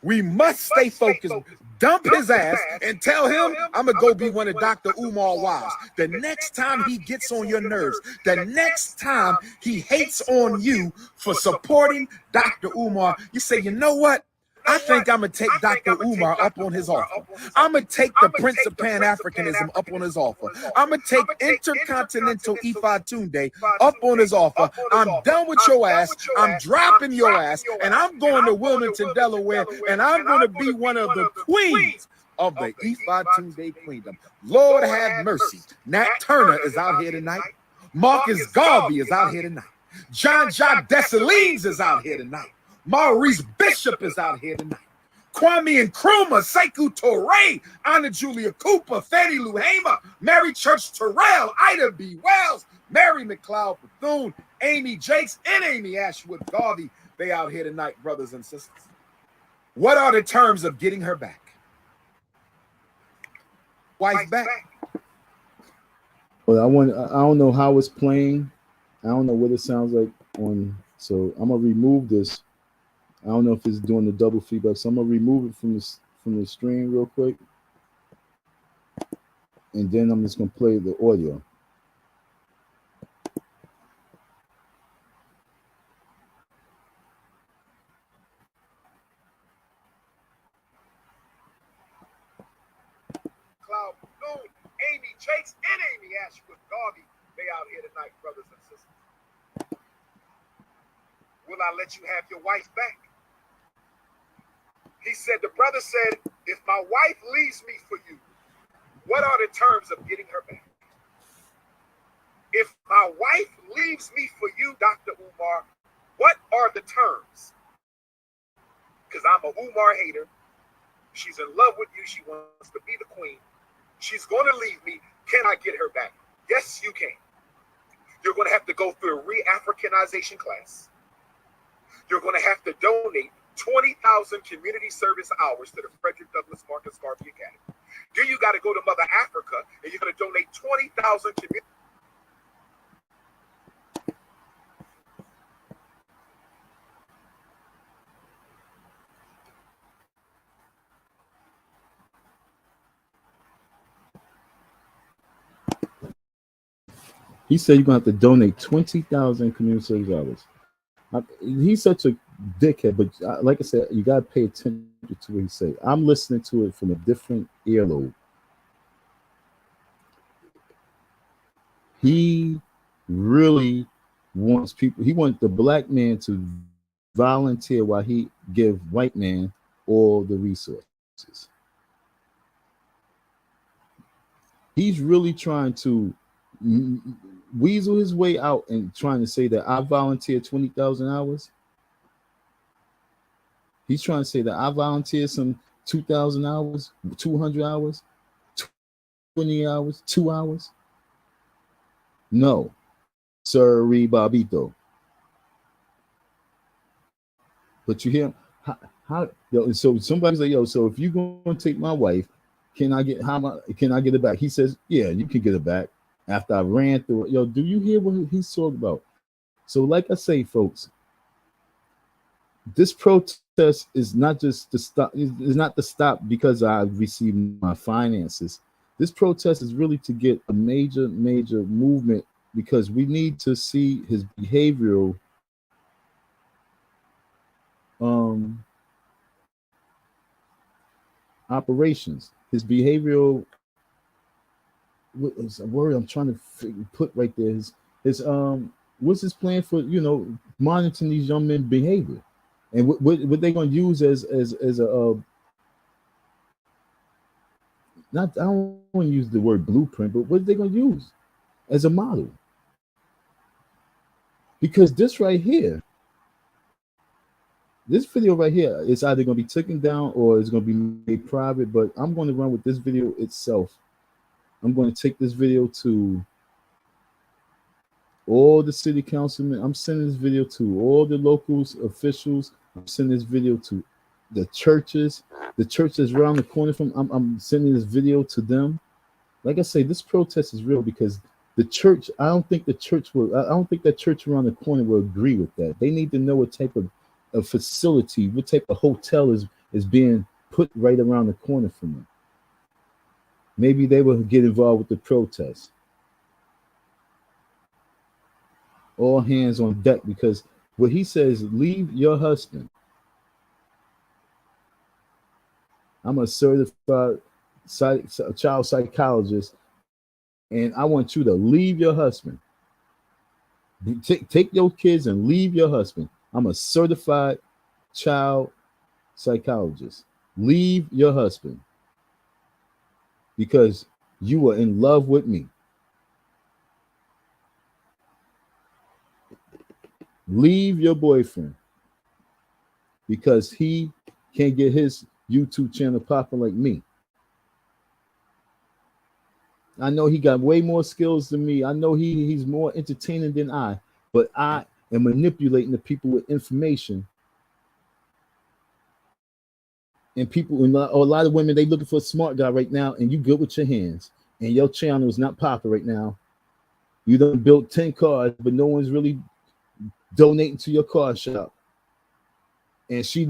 We must stay focused. Dump his ass and tell him, I'm going to go be one of Dr. Umar's wives. The next time he gets on your nerves, the next time he hates on you for supporting Dr. Umar, you say, you know what? I think I'm going to take Dr. Umar up on his offer. I'm going to take the Prince of Pan-Africanism up on his offer. I'm going to take Intercontinental FDMG up on his offer. I'm done with your ass. I'm dropping your ass. And I'm going to Wilmington, Delaware. And I'm going to be one of the queens of the FDMG Queendom. Lord have mercy. Nat Turner is out here tonight. Marcus Garvey is out here tonight. John Jacques Dessalines is out here tonight. Maurice Bishop is out here tonight. Kwame Nkrumah, Sekou Touré, Anna Julia Cooper, Fannie Lou Hamer, Mary Church Terrell, Ida B. Wells, Mary McLeod Bethune, Amy Jakes, and Amy Ashwood Garvey. They out here tonight, brothers and sisters. What are the terms of getting her back? Wife back. Well, I don't know how it's playing. I don't know what it sounds like on. So I'm gonna remove this. I don't know if it's doing the double feedback, so I'm gonna remove it from the stream real quick, and then I'm just gonna play the audio. Cloud Bethune, Amy Jakes, and Amy Ashwood Garvey. They out here tonight, brothers and sisters. Will I let you have your wife back? He said, the brother said, if my wife leaves me for you, what are the terms of getting her back? If my wife leaves me for you, Dr. Umar, what are the terms? Because I'm a Umar hater. She's in love with you. She wants to be the queen. She's going to leave me. Can I get her back? Yes, you can. You're going to have to go through a re-Africanization class. You're going to have to donate 20,000 community service hours to the Frederick Douglass Marcus Garvey Academy. Then you got to go to Mother Africa and you're going to donate 20,000 community. He said you're gonna have to donate 20,000 community service hours. He's such a dickhead, but like I said, you gotta pay attention to what he said. I'm listening to it from a different earlobe. He really wants people. He wants the black man to volunteer while he give white man all the resources. He's really trying to weasel his way out and trying to say that I volunteered 20,000 hours. He's trying to say that I volunteered some 2,000 hours, 200 hours, 20 hours, 2 hours. No, sorry, Bobito. But you hear how yo, so somebody's like, yo, so if you're gonna take my wife, can I get it back? He says, yeah, you can get it back. After I ran through it, yo, do you hear what he's talking about? So, like I say, folks, this protest is not just to stop. Is not to stop because I received my finances. This protest is really to get a major movement because we need to see his behavioral operations, his behavioral. What is a word I'm trying to put right there? His what's his plan for monitoring these young men's behavior, and what they gonna use as a not I don't want to use the word blueprint, but what are they gonna use as a model? Because this right here, this video right here is either gonna be taken down or it's gonna be made private. But I'm going to run with this video itself. I'm going to take this video to all the city councilmen. I'm sending this video to all the locals, officials. I'm sending this video to the churches. The church is around the corner from. I'm sending this video to them. Like I say, this protest is real because the church. I don't think that church around the corner will agree with that. They need to know what type of facility, what type of hotel is is being put right around the corner from them. Maybe they will get involved with the protests. All hands on deck, because what he says, leave your husband. I'm a certified child psychologist, and I want you to leave your husband. Take your kids and leave your husband. I'm a certified child psychologist. Leave your husband because you are in love with me. Leave your boyfriend because he can't get his YouTube channel popping like me. I know he got way more skills than me. I know he's more entertaining than I, but I am manipulating the people with information. And people, a lot of women, they looking for a smart guy right now, and you good with your hands, and your channel is not popping right now. You done built 10 cars, but no one's really donating to your car shop. And she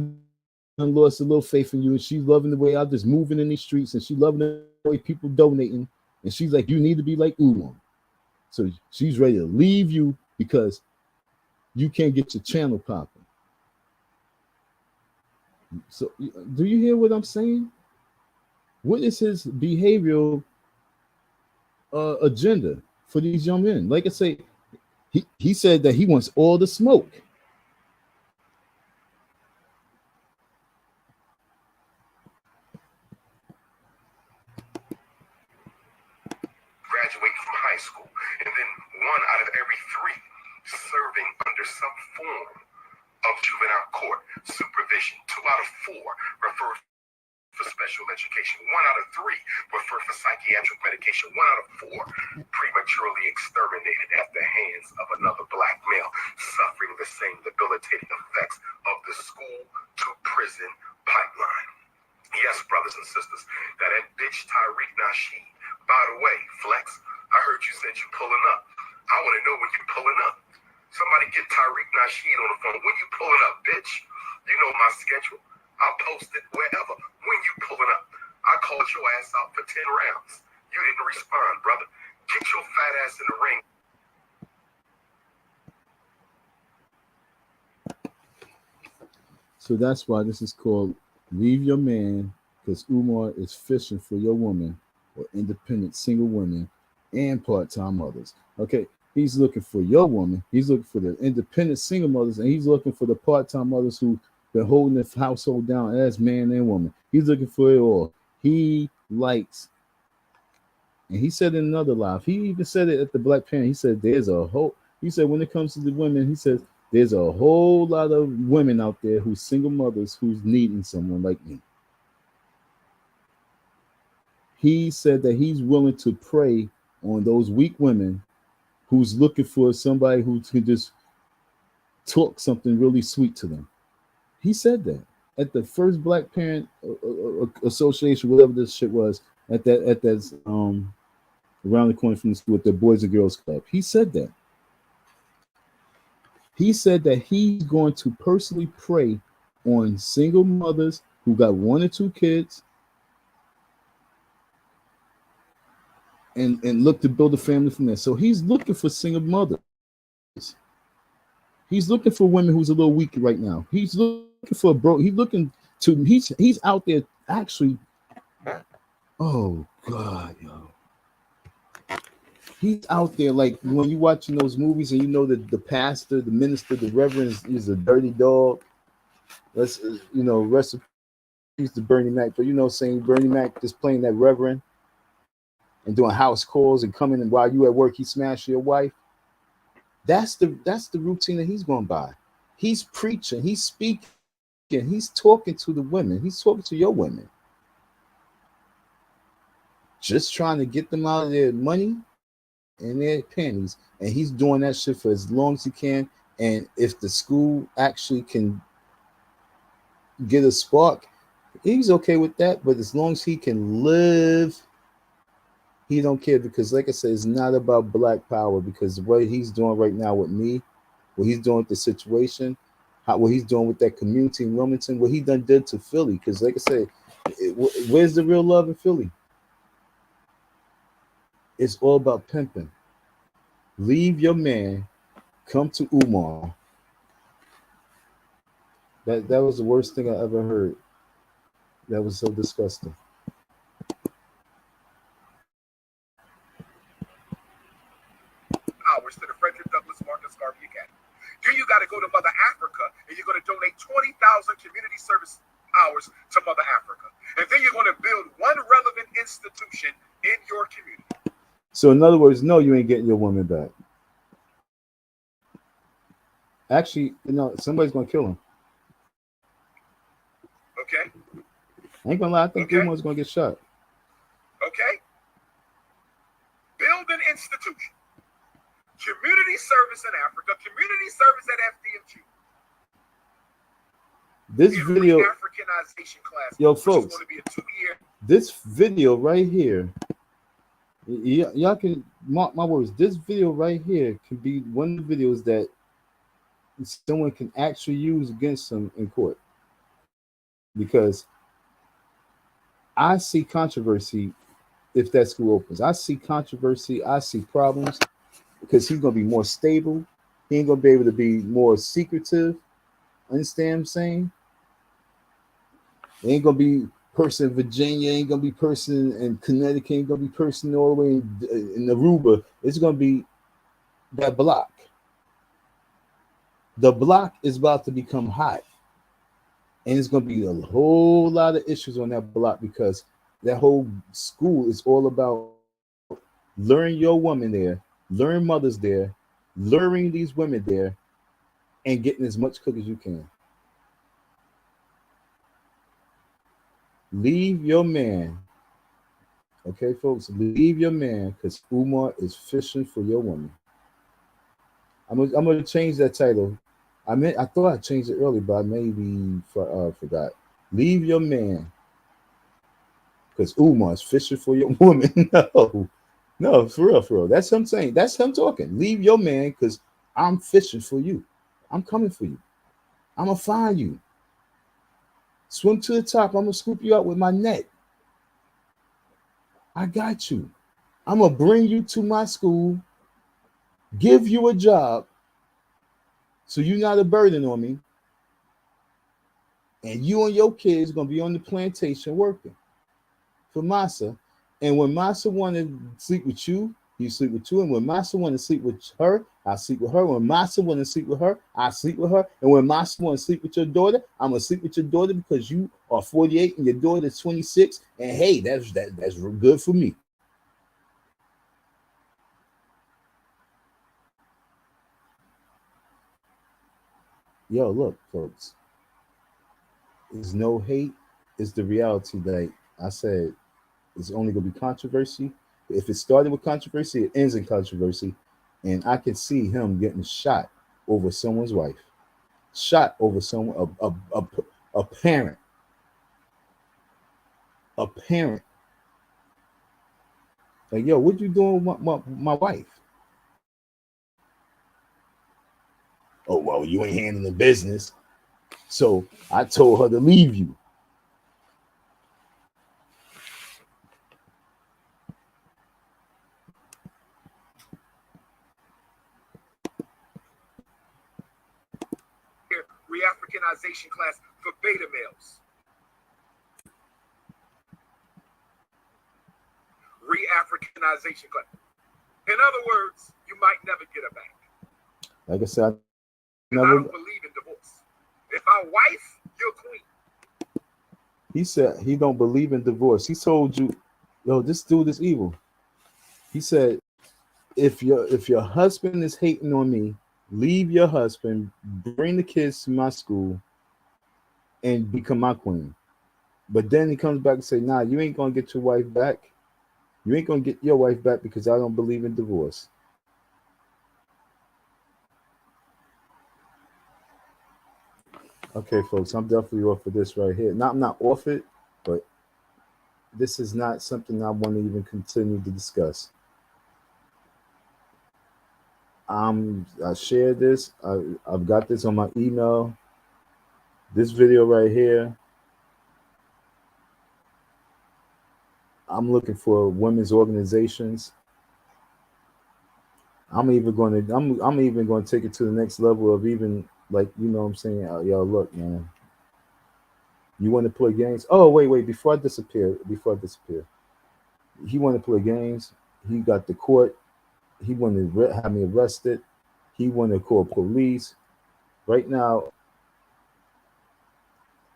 lost a little faith in you, and she's loving the way I'm just moving in these streets, and she's loving the way people donating. And she's like, you need to be like Umar. So she's ready to leave you because you can't get your channel popping. So do you hear what I'm saying? What is his behavioral agenda for these young men? Like I say, he said that he wants all the smoke. Graduating from high school, and then 1 out of every 3 serving under some form of juvenile court supervision. 2 out of 4 referred for special education. 1 out of 3 referred for psychiatric medication. 1 out of 4 prematurely exterminated at the hands of another black male, suffering the same debilitating effects of the school to prison pipeline. Yes, brothers and sisters, that bitch Tariq Nasheed. By the way, Flex, I heard you said you pulling up. I want to know when you pulling up. Somebody get Tariq Nasheed on the phone. When you pulling up, bitch? You know my schedule. I'll post it wherever. When you pulling up? I called your ass out for 10 rounds. You didn't respond, brother. Get your fat ass in the ring. So that's why this is called Leave Your Man, because Umar is fishing for your woman, or independent single women and part-time mothers. Okay, he's looking for your woman. He's looking for the independent single mothers, and he's looking for the part-time mothers who been holding the household down as man and woman. He's looking for it all. He likes, and he said in another live, he even said it at the Black Parent. He said there's a whole, he said when it comes to the women, he says there's a whole lot of women out there who's single mothers who's needing someone like me. He said that he's willing to prey on those weak women who's looking for somebody who can just talk something really sweet to them. He said that at the first Black Parent Association, whatever this shit was, at that around the corner from the school at the Boys and Girls Club. He said that. He said that he's going to personally prey on single mothers who got 1 or 2 kids and look to build a family from there. So he's looking for single mothers. He's looking for women who's a little weak right now. He's looking for a bro. He's looking to, he's out there actually. Oh God, yo. He's out there like when you watching those movies and you know that the pastor, the minister, the reverend is a dirty dog. Let's rest in peace to Bernie Mac. But saying Bernie Mac just playing that reverend and doing house calls and coming and while you at work he smash your wife. That's the routine that he's going by. He's preaching, he's speaking, he's talking to the women, he's talking to your women. Just trying to get them out of their money and their panties, and he's doing that shit for as long as he can. And if the school actually can get a spark, he's okay with that. But as long as he can live, he don't care, because like I said, it's not about Black power, because what he's doing right now with me, what he's doing with the situation, what he's doing with that community in Wilmington, what he did to Philly. Because like I said, where's the real love in Philly? It's all about pimping. Leave your man, come to Umar. That was the worst thing I ever heard. That was so disgusting. Hours to the Frederick Douglass Marcus Garvey Academy. Then you got to go to Mother Africa, and you're going to donate 20,000 community service hours to Mother Africa. And then you're going to build one relevant institution in your community. So in other words, no, you ain't getting your woman back. Actually, somebody's going to kill him. Okay. I ain't gonna lie, I think Umar's gonna get shot. Okay. Build an institution. Community service in Africa, community service at FDMG. This video, Africanization class, yo, which folks, is going to be a 2-year. This video right here, y'all can mark my words. This video right here can be one of the videos that someone can actually use against them in court. Because I see controversy if that school opens. I see controversy. I see problems because he's going to be more stable. He ain't going to be able to be more secretive. Understand what I'm saying? It ain't going to be person in Virginia. Ain't going to be person in Connecticut. Ain't going to be person all the way in Aruba. It's going to be that block. The block is about to become hot. And it's going to be a whole lot of issues on that block because that whole school is all about luring your woman there, luring mothers there, luring these women there, and getting as much cook as you can. Leave your man. Okay, folks, leave your man because Umar is fishing for your woman. I'm going to change that title. I thought I changed it earlier, but I maybe forgot. Leave your man, because Umar is fishing for your woman. No, for real. That's him saying. That's him talking. Leave your man, because I'm fishing for you. I'm coming for you. I'm gonna find you. Swim to the top. I'm gonna scoop you up with my net. I got you. I'm gonna bring you to my school, give you a job. So you're not a burden on me. And you and your kids are going to be on the plantation working for Massa. And when Massa want to sleep with you, you sleep with you. And when Massa want to sleep with her, I sleep with her. When Massa want to sleep with her, I sleep with her. And when Massa want to sleep with your daughter, I'm going to sleep with your daughter because you are 48 and your daughter is 26. And hey, that's good for me. Yo, look, folks. There's no hate. It's the reality that I said it's only going to be controversy. If it started with controversy, it ends in controversy. And I can see him getting shot over someone's wife. Shot over someone, a parent. A parent. Like, yo, what you doing with my wife? Oh, well, you ain't handling business. So I told her to leave you. Re-Africanization class for beta males. Re-Africanization class. In other words, you might never get her back. Like I said, I don't believe in divorce. If I wife, you're queen. He said he don't believe in divorce. He told you, yo, this dude is evil. He said, if your husband is hating on me, leave your husband, bring the kids to my school, and become my queen. But then he comes back and say, nah, you ain't gonna get your wife back. You ain't gonna get your wife back because I don't believe in divorce. Okay, folks, I'm definitely off of this right here. Now, I'm not off it, but this is not something I want to even continue to discuss. I shared this. I've got this on my email. This video right here, I'm looking for women's organizations. I'm even going to I'm even going to take it to the next level of even like, you know what I'm saying, yo, look, man, you want to play games? Oh, wait, before I disappear, he wanted to play games. He got the court. He wanted to have me arrested. He wanted to call police. Right now,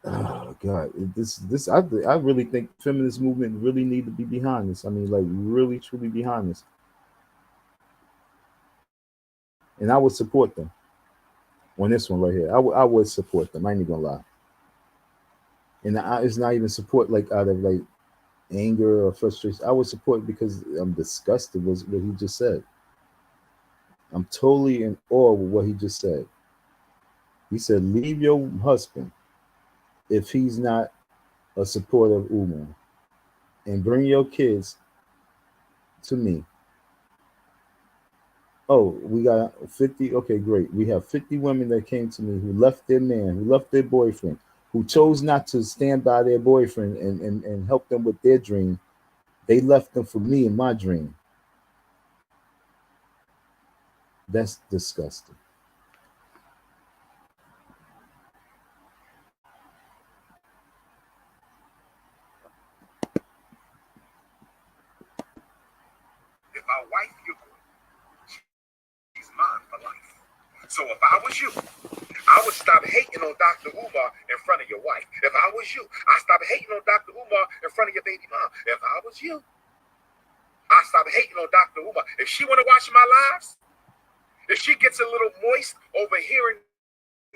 oh God, I really think feminist movement really need to be behind this. I mean, like really, truly behind this. And I would support them on this one right here. I would support them. I ain't even gonna lie. And it's not even support like out of like anger or frustration. I would support because I'm disgusted with what he just said. I'm totally in awe with what he just said. He said, leave your husband if he's not a supporter of Umar and bring your kids to me. Oh, we got 50. Okay, great. We have 50 women that came to me who left their man, who left their boyfriend, who chose not to stand by their boyfriend and help them with their dream. They left them for me and my dream. That's disgusting. If I wife you, she's mine for life. So if I was you, I would stop hating on Dr. Umar in front of your wife. If I was you, I stop hating on Dr. Umar in front of your baby mom. If I was you, I stop hating on Dr. Umar. If she want to watch my lives, if she gets a little moist over hearing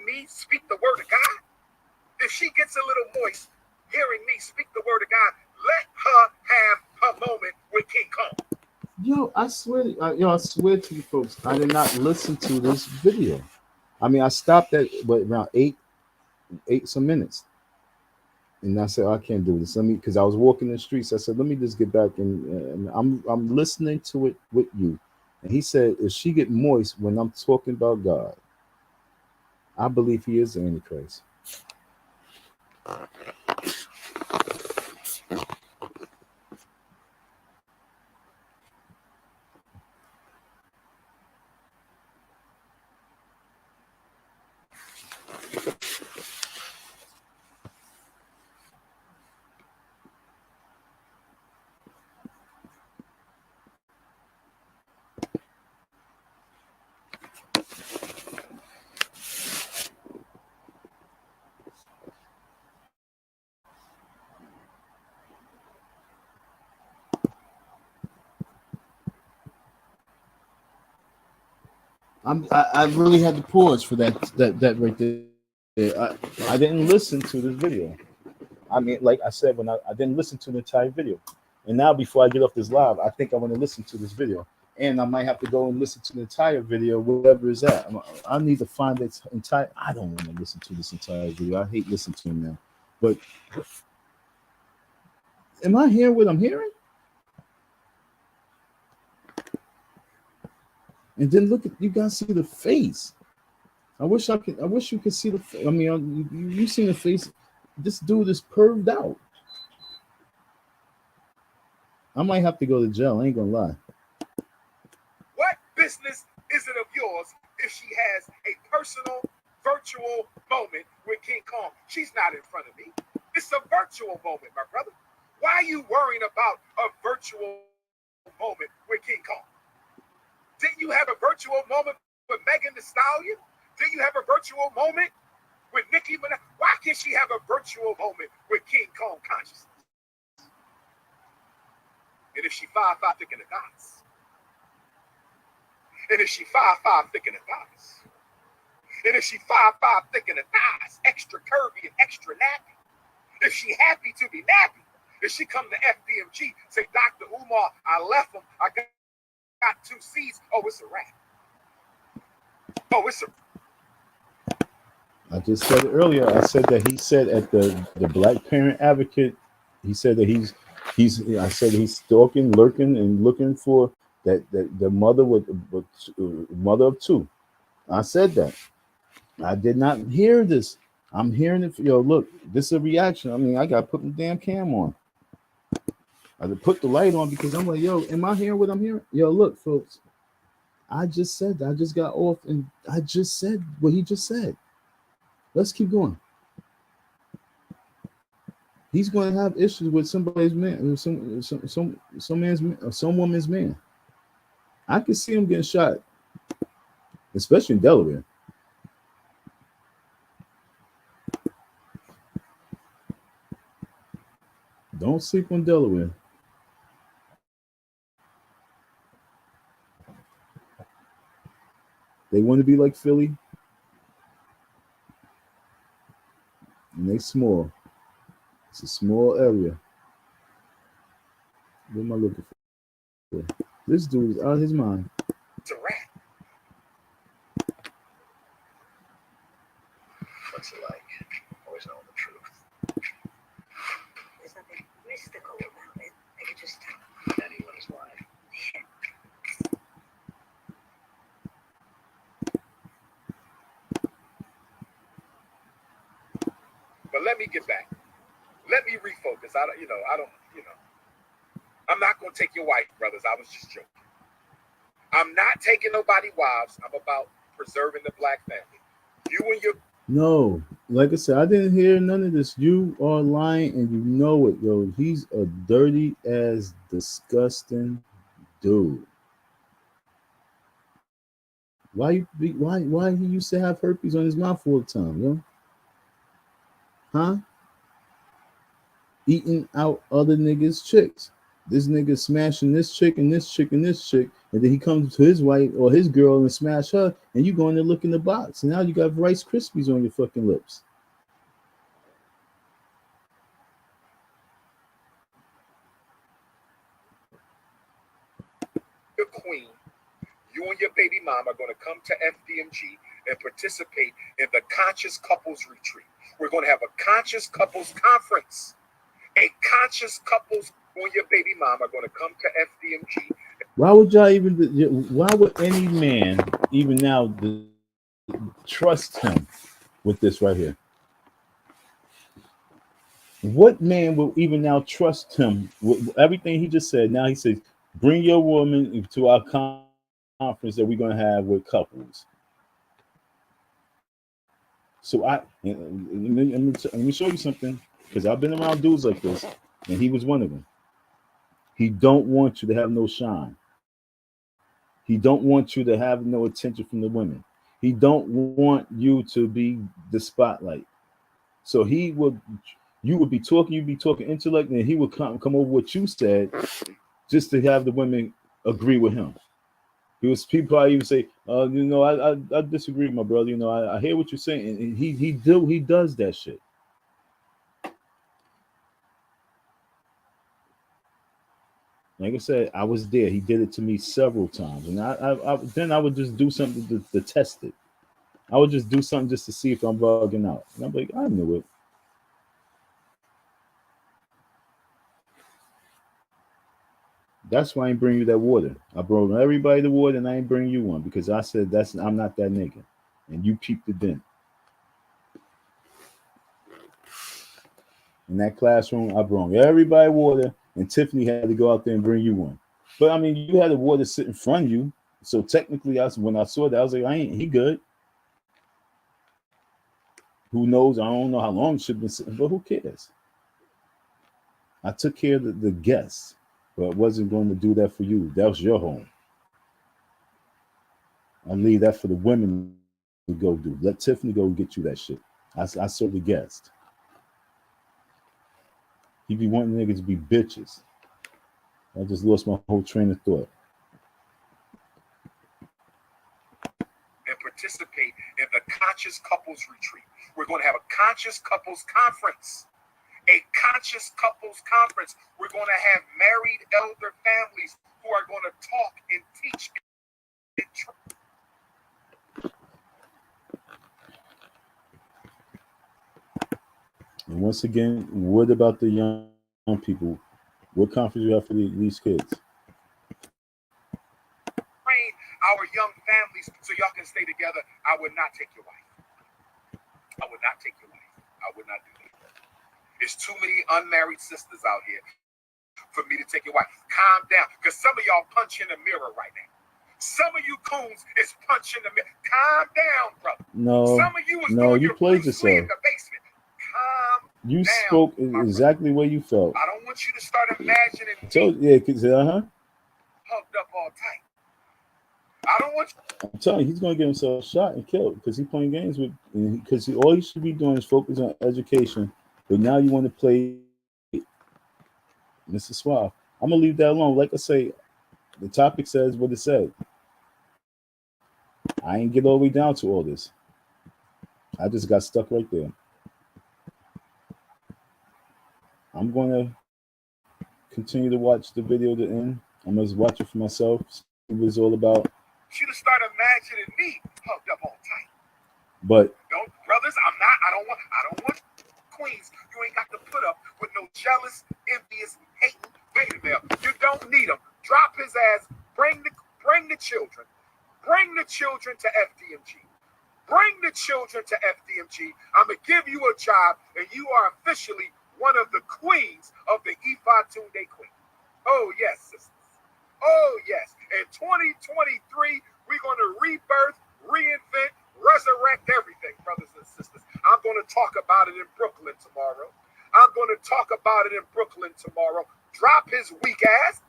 me speak the word of God, if she gets a little moist hearing me speak the word of God, let her have her moment with King Kong. Yo, I swear to you folks, I did not listen to this video. I mean, I stopped at around eight some minutes, and I said, I can't do this. Let me, because I was walking the streets. I said, let me just get back and I'm listening to it with you. And he said, if she get moist when I'm talking about God, I believe he is the Antichrist. I really had to pause for that right there. I didn't listen to this video. I mean, like I said, when I didn't listen to the entire video, and now before I get off this live, I think I want to listen to this video, and I might have to go and listen to the entire video, whatever is that. I need to find its entire. I don't want to listen to this entire video. I hate listening to him now, but am I hearing what I'm hearing? And then look at, you guys see the face. I wish you could see the face. I mean, you seen the face. This dude is perved out. I might have to go to jail. I ain't gonna lie. What business is it of yours if she has a personal, virtual moment with King Kong? She's not in front of me. It's a virtual moment, my brother. Why are you worrying about a virtual moment with King Kong? Didn't you have a virtual moment with Megan Thee Stallion? Didn't you have a virtual moment with Nicki Minaj? Why can't she have a virtual moment with King Kong consciousness? And if she 5'5" thick in the goddess, and if she 5'5" thick in the goddess, and if she 5'5" thick in the thighs, extra curvy and extra nappy, if she happy to be nappy, if she come to FDMG, say, Dr. Umar, I left him, I got 2 C's, oh, it's a wrap. Oh, it's a. I just said it earlier. I said that he said at the Black Parent Advocate, he said that I said he's stalking, lurking, and looking for that the mother with mother of 2. I said that. I did not hear this I'm hearing it. Yo, look, this is a reaction. I mean, I got to put the damn cam on. I had to put the light on because I'm like, yo, am I hearing what I'm hearing? Yo, look, folks. I just said that. I just got off and I just said what he just said. Let's keep going. He's going to have issues with somebody's man, some man's man, some woman's man. I can see him getting shot, especially in Delaware. Don't sleep on Delaware. They want to be like Philly, and they small. It's a small area. What am I looking for? This dude is out of his mind. It's a rat. What's it like? Always knowing the truth. There's nothing mystical about it. I could just tell anyone's wife. But let me get back. Let me refocus. I'm not going to take your wife, brothers. I was just joking. I'm not taking nobody wives. I'm about preserving the black family. You and your... No, like I said, I didn't hear none of this. You are lying and you know it, yo. He's a dirty ass, disgusting dude. Why he used to have herpes on his mouth all the time, yo? Huh? Eating out other niggas' chicks. This nigga smashing this chick and this chick and this chick, and then he comes to his wife or his girl and smash her, and you go in there look in the box, and now you got Rice Krispies on your fucking lips. The queen, you and your baby mom are going to come to FDMG and participate in the Conscious Couples Retreat. We're going to have a Conscious Couples Conference. A conscious couples, you and your baby mom are going to come to FDMG. Why would y'all even? Why would any man even now trust him with this right here? What man will even now trust him with everything he just said? Now he says, "Bring your woman to our conference that we're going to have with couples." So let me show you something, because I've been around dudes like this, and he was one of them. He don't want you to have no shine. He don't want you to have no attention from the women. He don't want you to be the spotlight. So you would be talking, you'd be talking intellect, and he would come over what you said just to have the women agree with him. People probably even say, I disagree, my brother. I hear what you're saying, and he does that shit. Like I said, I was there. He did it to me several times, and then I would just do something to test it. I would just do something just to see if I'm bugging out. And I'm like, I knew it. That's why I ain't bring you that water. I brought everybody the water, and I ain't bring you one because I said I'm not that nigga, and you peeped it in. In that classroom, I brought everybody water, and Tiffany had to go out there and bring you one. But I mean, you had the water sit in front of you, so technically, when I saw that, I was like, he good. Who knows? I don't know how long it should have been sitting, but who cares? I took care of the guests, but I wasn't going to do that for you. That was your home. I leave that for the women to go do. Let Tiffany go get you that shit. I serve the guest. He be wanting niggas to be bitches. I just lost my whole train of thought. And participate in the Conscious Couples Retreat. We're going to have a Conscious Couples Conference. A Conscious Couples Conference. We're going to have married elder families who are going to talk and teach. And once again, what about the young people? What conference you have for these kids? Train our young families so y'all can stay together. I would not take your wife. I would not take your wife. I would not do that. There's too many unmarried sisters out here for me to take your wife. Calm down, because some of y'all punch in the mirror right now. Some of you coons is punching the mirror. Calm down, brother. No, some of you is no, doing you your played Bruce Lee in yourself. the basement. Calm You down, spoke my exactly brother. where you felt. I don't want you to start imagining So me yeah, cause hugged up all tight. I don't want you. I'm telling you, he's gonna get himself shot and killed because he's playing games with. Because all he should be doing is focus on education. But now you want to play Mr. Suave. I'm gonna leave that alone. Like I say, the topic says what it said. I ain't get all the way down to all this. I just got stuck right there. I'm gonna continue to watch the video to end. I'm gonna watch it for myself. See what it's all about. You to start imagining me hugged up all tight. But don't, brothers, I don't want queens. You ain't got to put up with no jealous, envious, hating beta male. You don't need them. Drop his ass. Bring the children. Bring the children to FDMG. Bring the children to FDMG. I'm gonna give you a job, and you are officially one of the queens of the FDMG Queen. Oh yes, sisters. Oh yes. In 2023, we're gonna rebirth, reinvent, resurrect everything, brothers and sisters. I'm going to talk about it in Brooklyn tomorrow. Drop his weak ass.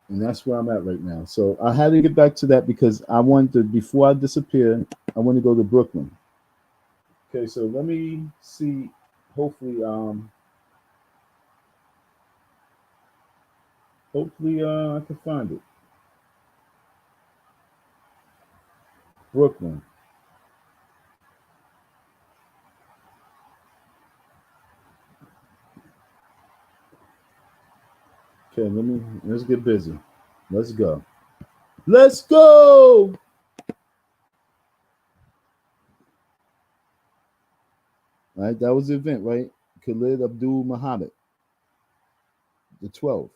And that's where I'm at right now. So I had to get back to that because I wanted to, before I disappear, I want to go to Brooklyn. Okay, so let me see. Hopefully, I can find it. Brooklyn. Okay, let's get busy. Let's go. Let's go. All right, that was the event, right? Khalid Abdul Muhammad, the 12th.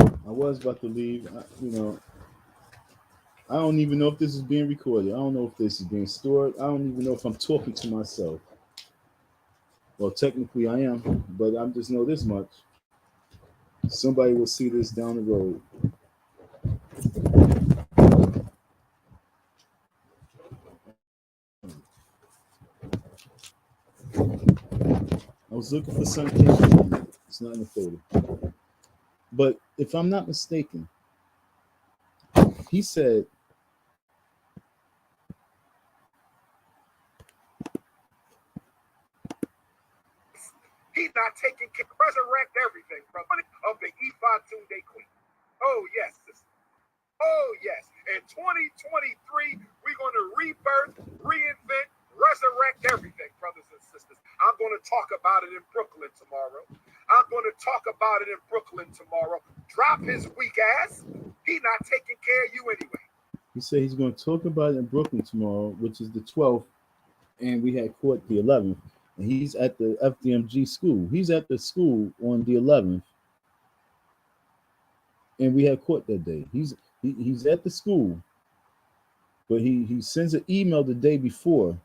I was about to leave. I don't even know if this is being recorded. I don't know if this is being stored. I don't even know if I'm talking to myself. Well, technically I am, but I just know this much. Somebody will see this down the road. I was looking for something. It's not in the folder. But if I'm not mistaken, he said he's not taking care, resurrect everything from of the FDMG Queen. Oh yes, sister. Oh yes. In 2023, we're going to rebirth, reinvent, resurrect everything, brothers and sisters. I'm going to talk about it in Brooklyn tomorrow. Drop his weak ass. He not taking care of you anyway. He said he's going to talk about it in Brooklyn tomorrow, which is the 12th, and we had court the 11th. And he's at the FDMG school. He's at the school on the 11th, and we had court that day. He's at the school, but he sends an email the day before.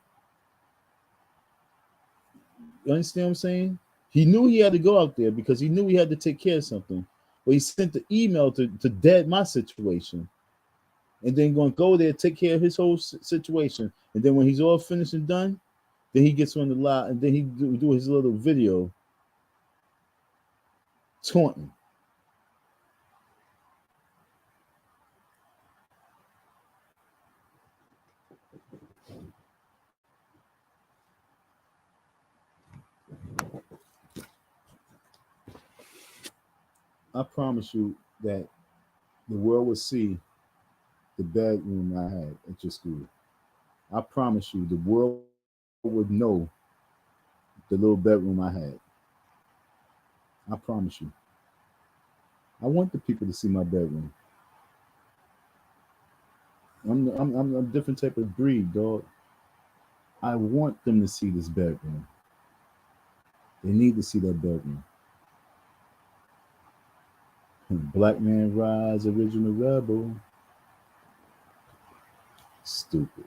You understand what I'm saying? He knew he had to go out there because he knew he had to take care of something. But he sent the email to dead my situation. and then gonna go there, take care of his whole situation, and then when he's all finished and done, then he gets on the lot, and then he do his little video taunting. I promise you that the world will see the bedroom I had at your school. I promise you the world would know the little bedroom I had. I promise you. I want the people to see my bedroom. I'm a different type of breed, dog. I want them to see this bedroom. They need to see that bedroom. Black Man Rise, original rebel. Stupid.